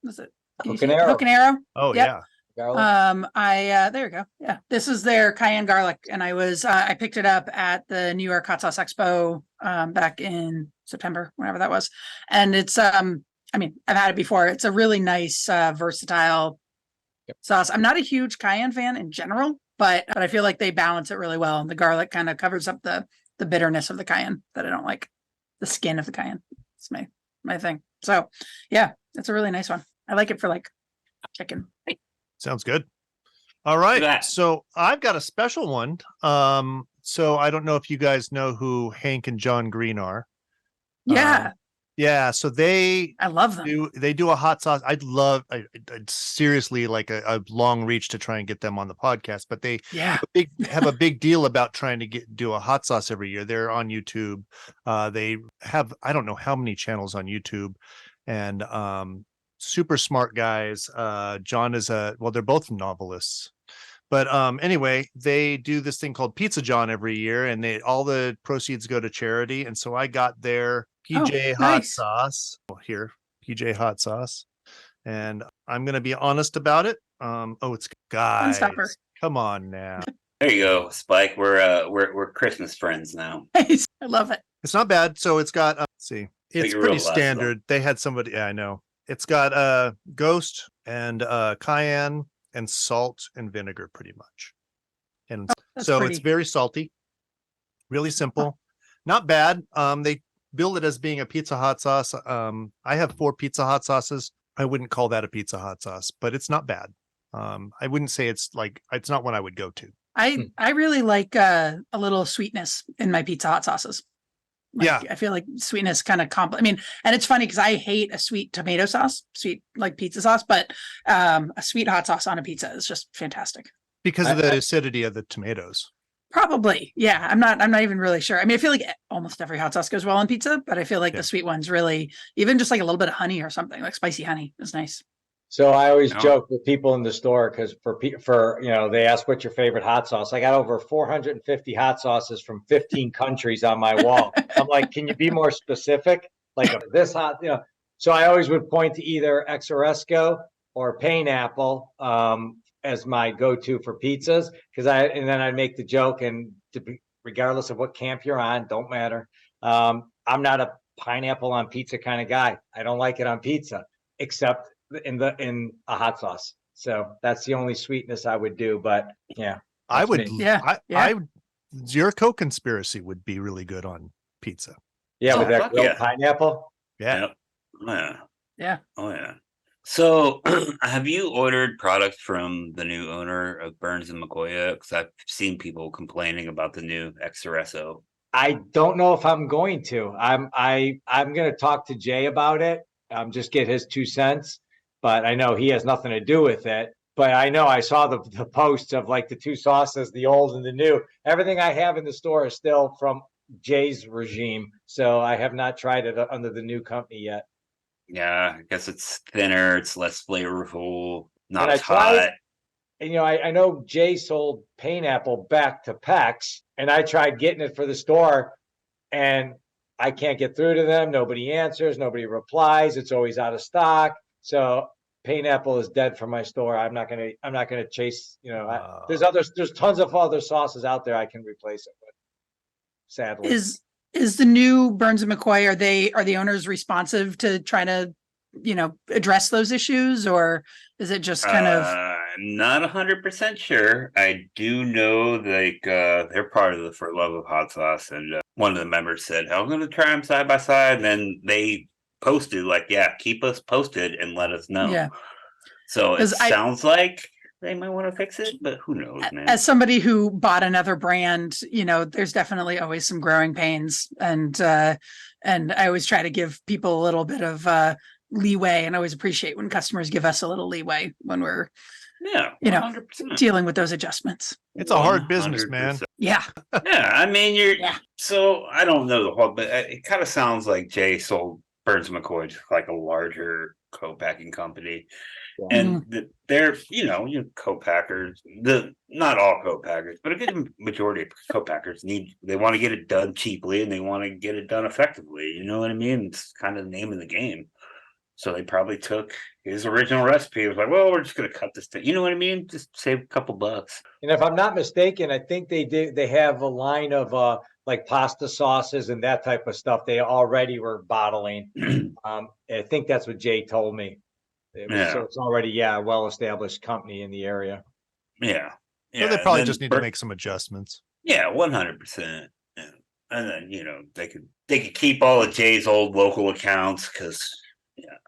was it Hook and arrow. Hook and arrow? Oh Yep. yeah. Garlic? There you go. Yeah, this is their cayenne garlic, and I picked it up at the New York Hot Sauce Expo back in September, whenever that was. And it's I mean, I've had it before. It's a really nice versatile sauce. I'm not a huge cayenne fan in general, but I feel like they balance it really well. And the garlic kind of covers up the bitterness of the cayenne that I don't like. The skin of the cayenne. It's my thing. So yeah, it's a really nice one. I like it for like chicken. Sounds good. All at right. that. So I've got a special one. So I don't know if you guys know who Hank and John Green are. Yeah, Yeah. So they I love them. do a hot sauce. I'd seriously like a long reach to try and get them on the podcast, but they Yeah. have a big deal about trying to do a hot sauce every year. They're on YouTube. They have, I don't know how many channels on YouTube, and super smart guys. John is they're both novelists. But anyway, they do this thing called Pizza John every year, and all the proceeds go to charity. And so I got their PJ hot nice. sauce here, PJ hot sauce, and I'm gonna be honest about it. It's guys, Unstopper. come on now. There you go, Spike. We're Christmas friends now. Nice. I love it. It's not bad. So it's got let's see, it's your pretty real glasses on. standard. They had somebody, yeah, I know. It's got ghost and cayenne and salt and vinegar, pretty much. And That's so pretty. it's very salty, really simple, not bad. They build it as being a pizza hot sauce. I have 4 pizza hot sauces. I wouldn't call that a pizza hot sauce, but it's not bad. I wouldn't say it's not one I would go to. I really like a little sweetness in my pizza hot sauces. Yeah. I feel like sweetness kind of I mean, and it's funny because I hate a sweet tomato sauce, sweet like pizza sauce, but a sweet hot sauce on a pizza is just fantastic. Because of the acidity of the tomatoes. Probably. Yeah. I'm not even really sure. I mean, I feel like almost every hot sauce goes well on pizza, but I feel like Yeah. the sweet ones really, even just like a little bit of honey or something, like spicy honey is nice. So I always No. joke with people in the store because for they ask what's your favorite hot sauce. I got over 450 hot sauces from 15 countries on my wall. I'm like, can you be more specific? Like this hot, So I always would point to either Exoresco or Pineapple as my go-to for pizzas and then I'd make the joke, and regardless of what camp you're on, don't matter. I'm not a pineapple on pizza kind of guy. I don't like it on pizza, except in a hot sauce. So that's the only sweetness I would do. But yeah, I that's would, me. Yeah, your co-conspiracy would be really good on pizza. Yeah, Oh, with that fuck grilled yeah. pineapple. Yeah. Yep. Oh, yeah. Yeah. Oh yeah. So, have you ordered product from the new owner of Burns and McCoy? Because I've seen people complaining about the new Exoreso. I don't know if I'm going to. I'm going to talk to Jay about it. Just get his 2 cents. But I know he has nothing to do with it. But I know I saw the posts of like the 2 sauces, the old and the new. Everything I have in the store is still from Jay's regime. So I have not tried it under the new company yet. Yeah, I guess it's thinner, it's less flavorful, not And I as tried- hot. And I know Jay sold Pineapple back to PAX, and I tried getting it for the store, and I can't get through to them. Nobody answers, nobody replies. It's always out of stock. So Pineapple is dead for my store. I'm not gonna chase. There's tons of other sauces out there I can replace it with. Sadly, Is the new Burns and McCoy, are the owners responsive to trying to, address those issues, or is it just kind of I'm not 100% sure. I do know like they're part of the For Love of Hot Sauce, and one of the members said, "I'm going to try them side by side." And then they posted like, "Yeah, keep us posted and let us know." Yeah. So it 'Cause I- sounds like they might want to fix it, but who knows, man? As somebody who bought another brand, there's definitely always some growing pains, and I always try to give people a little bit of leeway, and always appreciate when customers give us a little leeway when we're Yeah, you know, 100%. dealing with those adjustments. It's a hard business, man. 100%. Yeah. Yeah, I mean, Yeah. so I don't know the whole, but it kind of sounds like Jay sold Burns McCoy to like a larger co-packing company. And they're, co-packers, not all co-packers, but a good majority of co-packers they want to get it done cheaply and they want to get it done effectively. You know what I mean? It's kind of the name of the game. So they probably took his original recipe. It was like, well, we're just going to cut this. You know what I mean? Just save a couple bucks. And if I'm not mistaken, I think they have a line of like pasta sauces and that type of stuff. They already were bottling. I think that's what Jay told me. So it's already, a well-established company in the area. Yeah. So they probably just need to make some adjustments. Yeah, 100%. Yeah. And then, they could keep all of Jay's old local accounts because,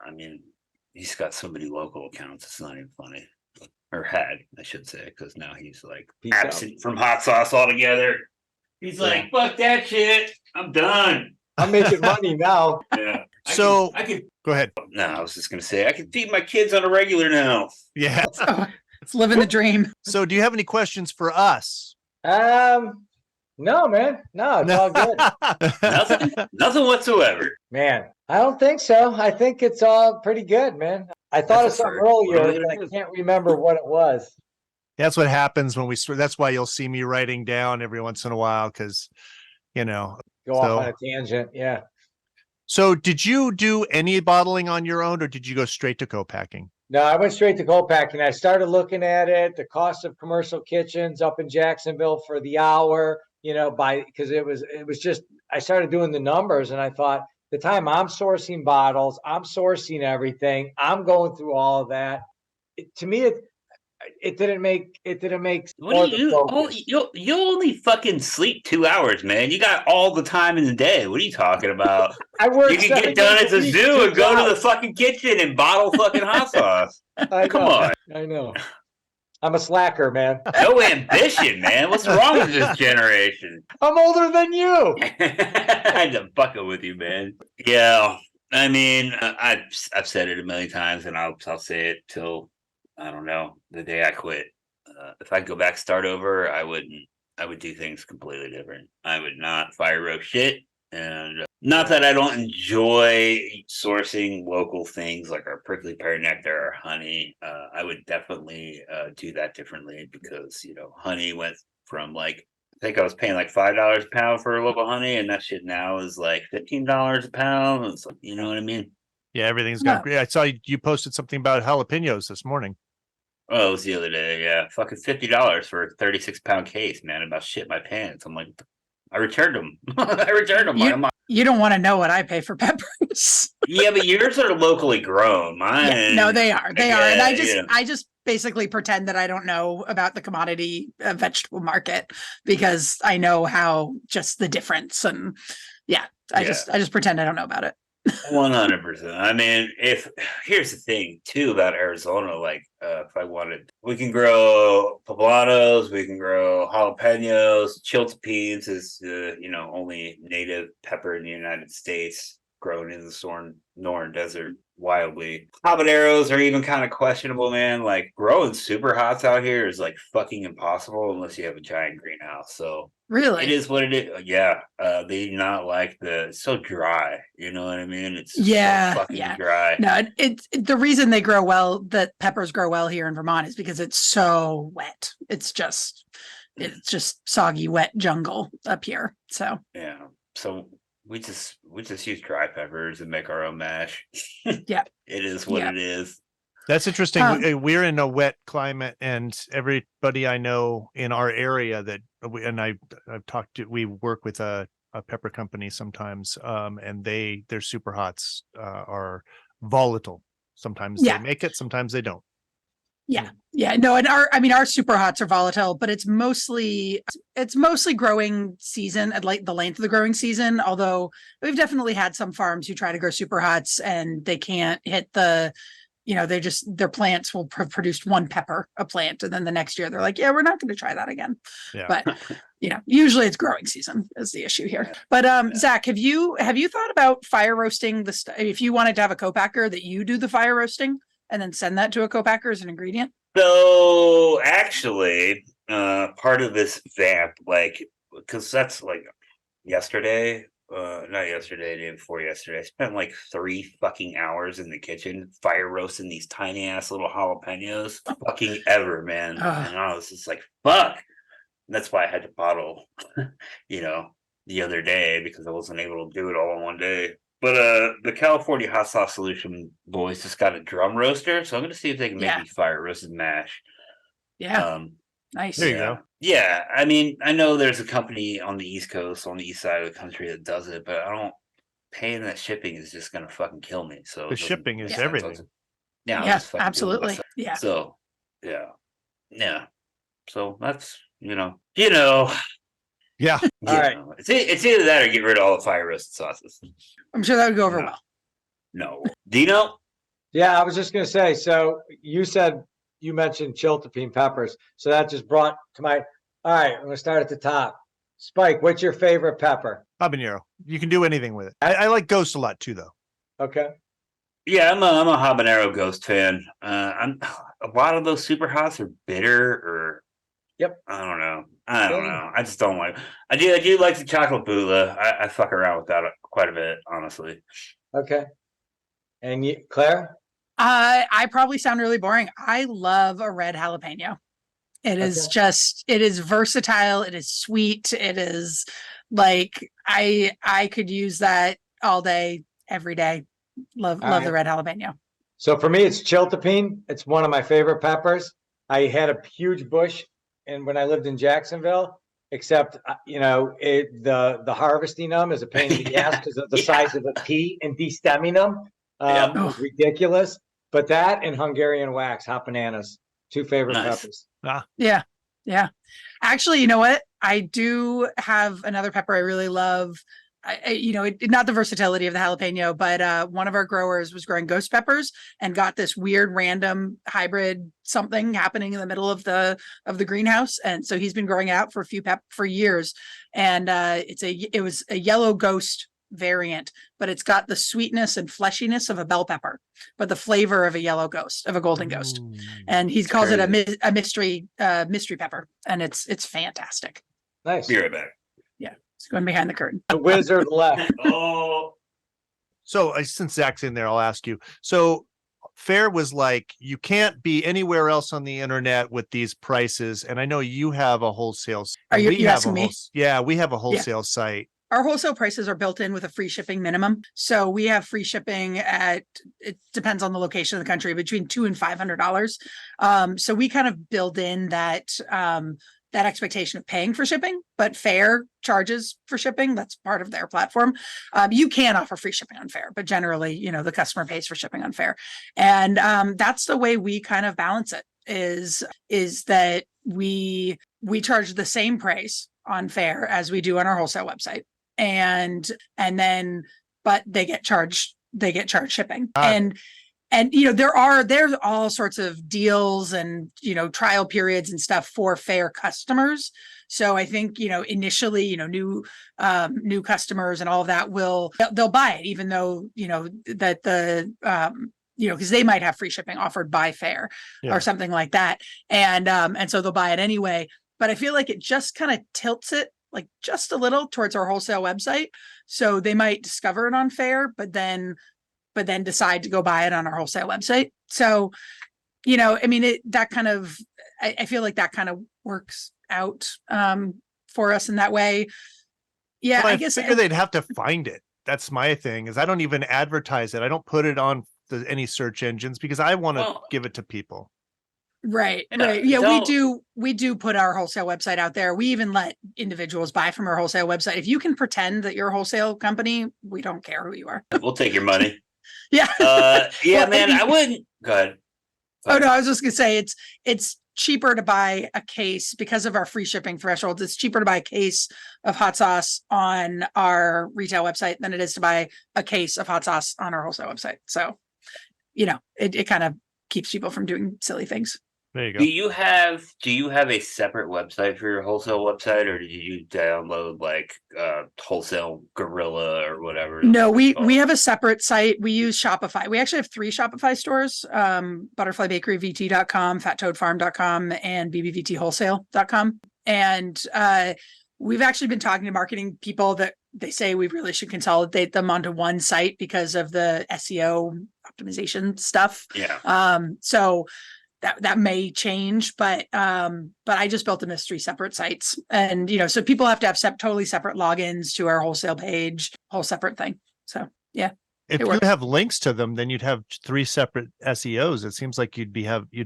I mean, he's got so many local accounts. It's not even funny. Or had, I should say, because now he's like absent from hot sauce altogether. He's like, fuck that shit. I'm done. I'm making money now. Yeah. I could go ahead. No, I was just gonna say I can feed my kids on a regular now. Yeah. It's living the dream. So do you have any questions for us? No, man. No, it's all good. Nothing whatsoever. Man, I don't think so. I think it's all pretty good, man. I thought of something earlier, but I can't remember what it was. That's what happens when that's why you'll see me writing down every once in a while because, go off on a tangent. Yeah. So did you do any bottling on your own or did you go straight to co-packing? No, I went straight to co-packing. I started looking at it, the cost of commercial kitchens up in Jacksonville for the hour, because it was just, I started doing the numbers and I thought the time I'm sourcing bottles, I'm sourcing everything, I'm going through all of that. To me, it didn't make What do you only fucking sleep 2 hours, man. You got all the time in the day. What are you talking about? I work. You can get done at the zoo and go to the fucking kitchen and bottle fucking hot sauce. Come on. I know. I'm a slacker, man. No ambition, man. What's wrong with this generation? I'm older than you. I'm just fucking with you, man. Yeah. I mean, I've said it a million times and I'll say it till I don't know, the day I quit. If I go back, start over, I would do things completely different. I would not fire roast shit. And not that I don't enjoy sourcing local things like our prickly pear nectar or honey. I would definitely do that differently because, honey went from I think I was paying like $5 a pound for a local honey, and that shit now is like $15 a pound. It's like, you know what I mean? Yeah, everything's gone. Yeah, I saw you posted something about jalapenos this morning. Oh, it was the other day. Yeah, fucking $50 for a 36-pound case, man. About shit my pants. I'm like, I returned them. You don't want to know what I pay for peppers. Yeah, but yours are locally grown. Mine. No, they are. They are. And I just basically pretend that I don't know about the commodity vegetable market because I know how just the difference. And I just pretend I don't know about it. 100%. I mean, here's the thing too about Arizona, if I wanted, we can grow poblanos, we can grow jalapenos. Chiltepines is only native pepper in the United States, grown in the Sonoran Desert wildly. Habaneros are even kind of questionable, man. Like growing super hots out here is like fucking impossible unless you have a giant greenhouse. So really, it is what it is. Yeah, they do not like it's so dry. You know what I mean? It's so fucking dry. No, it's the reason they grow well. That peppers grow well here in Vermont is because it's so wet. It's just soggy, wet jungle up here. So yeah, so. We just use dry peppers and make our own mash. Yeah, it is what it is. That's interesting. We're in a wet climate, and everybody I know in our area I've talked to, we work with a pepper company sometimes, and their super hots are volatile. Sometimes they make it, sometimes they don't. Yeah, no, and our super hots are volatile, but it's mostly growing season at like the length of the growing season. Although we've definitely had some farms who try to grow super hots and they can't hit their plants will produce one pepper a plant, and then the next year they're like, yeah, we're not going to try that again. Yeah. But usually it's growing season is the issue here. But Zach, have you thought about fire roasting the stuff? If you wanted to have a co-packer that you do the fire roasting and then send that to a co-packer as an ingredient? So actually, part of this vamp, like, because that's like yesterday, not yesterday, the day before yesterday, I spent like 3 fucking hours in the kitchen fire roasting these tiny ass little jalapenos, fucking ever, man. And I was just like, fuck. And that's why I had to bottle, the other day because I wasn't able to do it all in one day. But the California hot sauce solution boys just got a drum roaster, so I'm gonna see if they can make me fire roasted mash. Yeah, nice. There you go. Yeah, I mean, I know there's a company on the East Coast, on the east side of the country that does it, but I don't. Paying that shipping is just gonna fucking kill me. So The shipping is everything. Yeah, Yeah, absolutely. Yeah. So, yeah. So that's Yeah. All right. It's either that or get rid of all the fire roasted sauces. I'm sure that would go over No. well. No, Dino. Yeah, I was just gonna say, so you mentioned chiltepine peppers. So that just brought to my, all right, I'm gonna start at the top. Spike, what's your favorite pepper? Habanero. You can do anything with it. I like Ghost a lot too, though. Okay. Yeah, I'm a habanero ghost fan. A lot of those super hots are bitter, or Yep. I don't know. I just don't like. I do like the chocolate bula. I fuck around with that quite a bit, honestly. Okay. And you, Claire? I probably sound really boring. I love a red jalapeno. It is it is versatile. It is sweet. It is like, I could use that all day, every day. Love the red jalapeno. So for me, it's chiltepine. It's one of my favorite peppers. I had a huge bush, and when I lived in Jacksonville, except the harvesting them is a pain in the ass because of the size of the pea, and destemming them was ridiculous. But that and Hungarian wax, hot bananas, 2 favorite peppers. Yeah. Actually, you know what? I do have another pepper I really love. Not the versatility of the jalapeno, but one of our growers was growing ghost peppers and got this weird random hybrid something happening in the middle of the greenhouse, and so he's been growing it out for years. And it was a yellow ghost variant, but it's got the sweetness and fleshiness of a bell pepper, but the flavor of a yellow ghost, of a golden ghost. And he calls it a mystery pepper, and it's fantastic. Nice. Be right back. It's going behind the curtain. The wizard left. Oh, So since Zach's in there, I'll ask you. So Fair was like, you can't be anywhere else on the internet with these prices. And I know you have a wholesale. Are you asking me? Yeah, we have a wholesale site. Our wholesale prices are built in with a free shipping minimum. So we have free shipping it depends on the location of the country, between $200 and $500. So we kind of build in that expectation of paying for shipping, but Fair charges for shipping. That's part of their platform. You can offer free shipping on Fair, but generally, the customer pays for shipping on Fair. And that's the way we kind of balance it, is that we charge the same price on Fair as we do on our wholesale website. And then, but they get charged shipping. There's all sorts of deals and, trial periods and stuff for Fair customers. So I think, initially, new customers and all of that they'll buy it, even though, because they might have free shipping offered by Fair or something like that. And so they'll buy it anyway. But I feel like it just kind of tilts it like just a little towards our wholesale website. So they might discover it on Fair, but then decide to go buy it on our wholesale website. So, I feel like that kind of works out for us in that way. Yeah, I guess they'd have to find it. That's my thing, is I don't even advertise it. I don't put it on any search engines because I want to give it to people. Right. Yeah, we do put our wholesale website out there. We even let individuals buy from our wholesale website. If you can pretend that you're a wholesale company, we don't care who you are. We'll take your money. Yeah. Man, I wouldn't. Go ahead. Oh no, I was just gonna say it's cheaper to buy a case because of our free shipping thresholds. It's cheaper to buy a case of hot sauce on our retail website than it is to buy a case of hot sauce on our wholesale website. So, it kind of keeps people from doing silly things. There you go. Do you have a separate website for your wholesale website, or did you download like wholesale Gorilla or whatever? No, we called? have a separate site. We use Shopify. We actually have 3 Shopify stores, butterflybakeryvt.com, fattoadfarm.com, and bbvtwholesale.com. And we've actually been talking to marketing people that they say we really should consolidate them onto one site because of the SEO optimization stuff. Yeah. So that may change, but I just built them as 3 separate sites, and so people have to have totally separate logins to our wholesale page, whole separate thing. So yeah, If it you works. have links to them, then you'd have 3 separate SEOs. It seems like you'd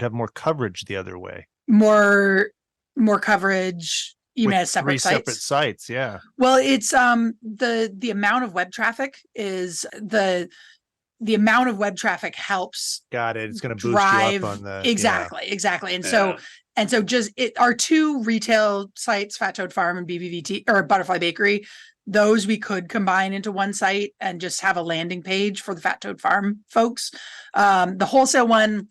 have more coverage the other way. More coverage. You with mean as separate 3 sites? separate sites, yeah. Well, it's the amount of web traffic is the amount of web traffic helps Got it. It's going to boost drive you up on the exactly. And Yeah. so just our 2 retail sites, Fat Toad Farm and BBVT or Butterfly Bakery, those we could combine into one site and just have a landing page for the Fat Toad Farm folks. The wholesale one,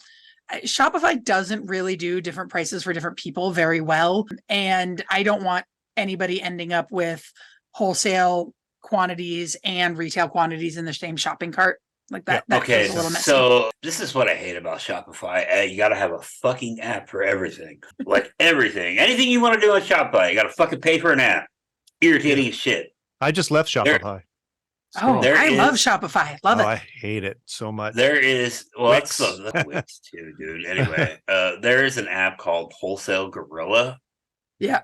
Shopify doesn't really do different prices for different people very well, and I don't want anybody ending up with wholesale quantities and retail quantities in the same shopping cart. Like that. Yeah. That Okay, feels a little messy. so this is what I hate about Shopify. You got to have a fucking app for everything. Like everything. Anything you want to do on Shopify, you got to fucking pay for an app. Irritating as shit. I just left There- Shopify. Oh, There I love is- Shopify. Love Oh, it. I hate it so much. There is, well, Wix. that's Wix too, dude. Anyway, there is an app called Wholesale Gorilla. Yeah.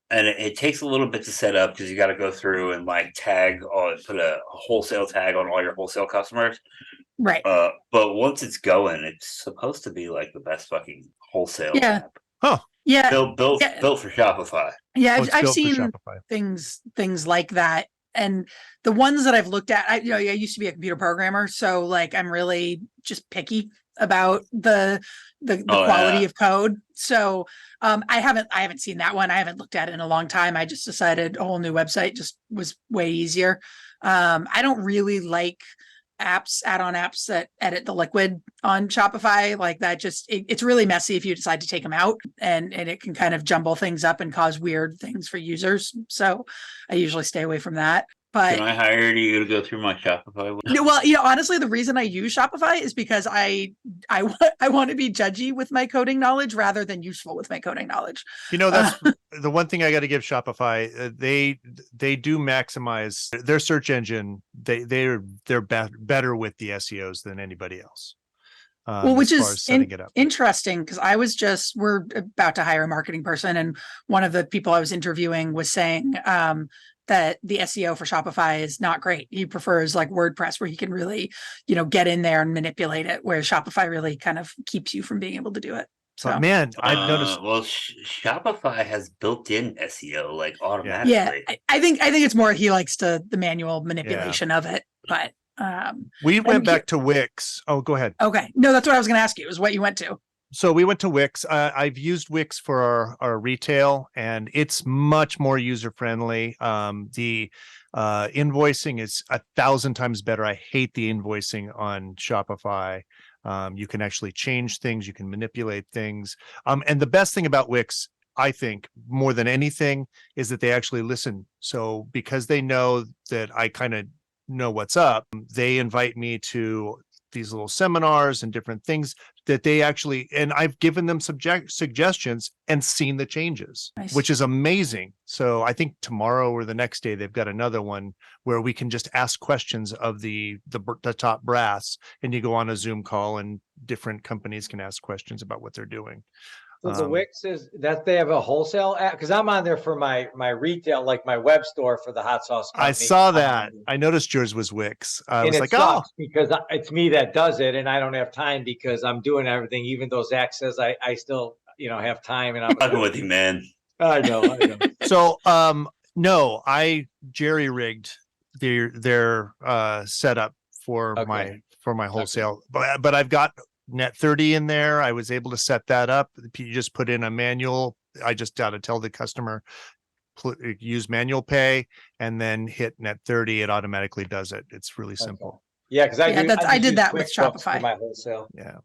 And it takes a little bit to set up because you got to go through and like put a wholesale tag on all your wholesale customers. Right. But once it's going, it's supposed to be like the best fucking wholesale Yeah. app. Yeah. Built Yeah. for Shopify. Yeah. Oh, it's I've built for seen Shopify. things like that. And the ones that I've looked at, I used to be a computer programmer, so like I'm really just picky about the quality Yeah. of code. So I haven't seen that one. I haven't looked at it in a long time. I just decided a whole new website just was way easier. I don't really like add-on apps that edit the liquid on Shopify. Like that it's really messy if you decide to take them out, and it can kind of jumble things up and cause weird things for users. So I usually stay away from that. But Can I hire you to go through my Shopify? no, well, honestly, the reason I use Shopify is because I want to be judgy with my coding knowledge rather than useful with my coding knowledge. That's the one thing I got to give Shopify. They do maximize their search engine. They're better with the SEOs than anybody else. Well, which as far is as setting it up. interesting because we're about to hire a marketing person, and one of the people I was interviewing was saying that the SEO for Shopify is not great. He prefers like WordPress where he can really, get in there and manipulate it, where Shopify really kind of keeps you from being able to do it. So But man, I've noticed. Well, Shopify has built-in SEO like automatically. yeah, I think it's more he likes the manual manipulation of it, but We went I'm back to Wix. Oh, go ahead. okay. No, that's what I was going to ask you. Is what you went to. So we went to Wix. I've used Wix for our retail, and it's much more user friendly. The invoicing is 1,000 times better. I hate the invoicing on Shopify. You can actually change things. You can manipulate things. And the best thing about Wix, I think, more than anything, is that they actually listen. So because they know that I kind of know what's up, they invite me to these little seminars and different things that they actually, and I've given them suggestions and seen the changes, Nice. which is amazing. So I think tomorrow or the next day, they've got another one where we can just ask questions of the top brass, and you go on a Zoom call and different companies can ask questions about what they're doing. So the Wix is that they have a wholesale app, because I'm on there for my retail, like my web store for the hot sauce company. I saw that. I noticed yours was Wix. I And was it like, oh, sucks because it's me that does it, and I don't have time because I'm doing everything. Even though Zach says I still have time, and I'm Fucking with you, man. I know. so no, I jerry rigged their setup for Okay. my wholesale, but I've got net 30 in there. I was able to set that up. You just put in a manual. I just got to tell the customer, use manual pay and then hit net 30. It automatically does it. It's really simple. Yeah, because Yeah, that's- I just did use that with QuickBooks for Shopify. my wholesale. Yeah.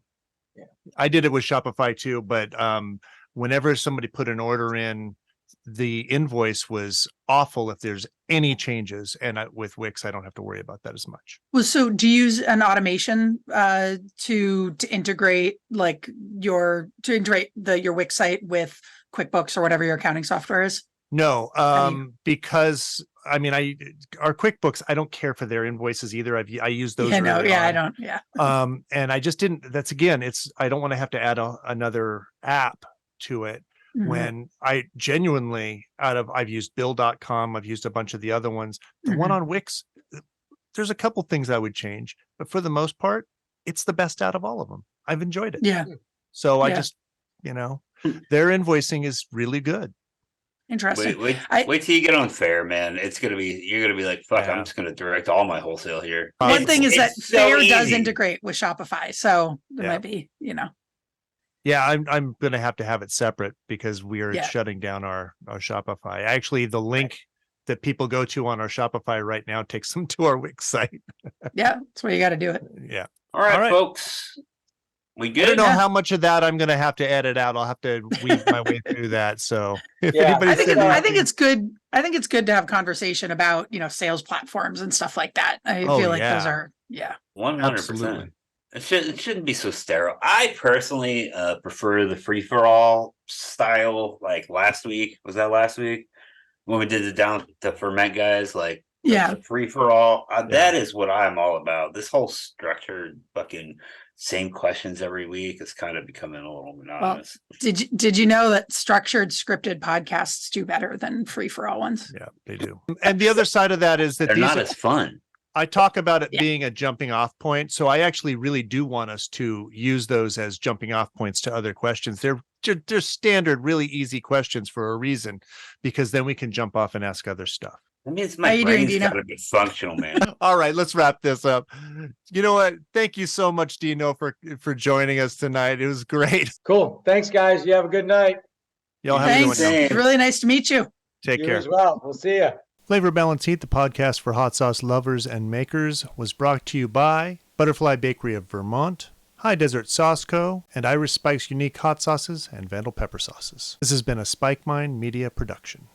Yeah. I did it with Shopify too, but whenever somebody put an order in, the invoice was awful if there's any changes. And with Wix, I don't have to worry about that as much. Well, so do you use an automation to integrate like your Wix site with QuickBooks or whatever your accounting software is? No, How do you- because I mean, our QuickBooks, I don't care for their invoices either. I use those. Yeah, no, early yeah, I on. don't. Yeah. And I just didn't. That's again, I don't want to have to add another app to it. Mhm. When I genuinely I've used Bill.com, I've used a bunch of the other ones. The one Mhm. on Wix, there's a couple things I would change, but for the most part, it's the best out of all of them. I've enjoyed it. Yeah. So I Yeah. just, their invoicing is really good. Interesting. Wait till you get on Fair, man. You're gonna be like, fuck, Yeah. I'm just gonna direct all my wholesale here. One thing is that It's so Fair does easy. integrate with Shopify, so there Yeah. might be, Yeah, I'm gonna have to have it separate because we are Yeah. shutting down our Shopify. Actually, the link that people go to on our Shopify right now takes them to our Wix site. yeah, that's where you got to do it. Yeah. All right, All right. folks. We I don't good? know Yeah. how much of that I'm gonna have to edit out. I'll have to weave my way through that. So if Yeah, anybody's I think sending it's good. I think it's good to have conversation about sales platforms and stuff like that. I Oh, feel like those yeah. are 100%. Absolutely. It shouldn't be so sterile. I personally prefer the free for all style. Like last week, was that last week when we did the ferment guys? Like Yeah. the free for all. Yeah. That is what I'm all about. This whole structured fucking same questions every week is kind of becoming a little monotonous. Did you know that structured scripted podcasts do better than free for all ones? Yeah, they do. And the other side of that is that They're these not as fun. I talk about it Yeah. being a jumping off point. So I actually really do want us to use those as jumping off points to other questions. They're standard, really easy questions for a reason, because then we can jump off and ask other stuff. That means How my you doing, brain's Dino? got to be functional, man. All right, let's wrap this up. You know what? Thank you so much, Dino, for joining us tonight. It was great. Cool. Thanks, guys. You have a good night. Y'all have a good one. Thanks. now. It's really nice to meet you. Take You care. as well. We'll see you. Flavor Balance Heat, the podcast for hot sauce lovers and makers, was brought to you by Butterfly Bakery of Vermont, High Desert Sauce Co., and Irish Spike's unique hot sauces and Vandal pepper sauces. This has been a Spike Mine Media production.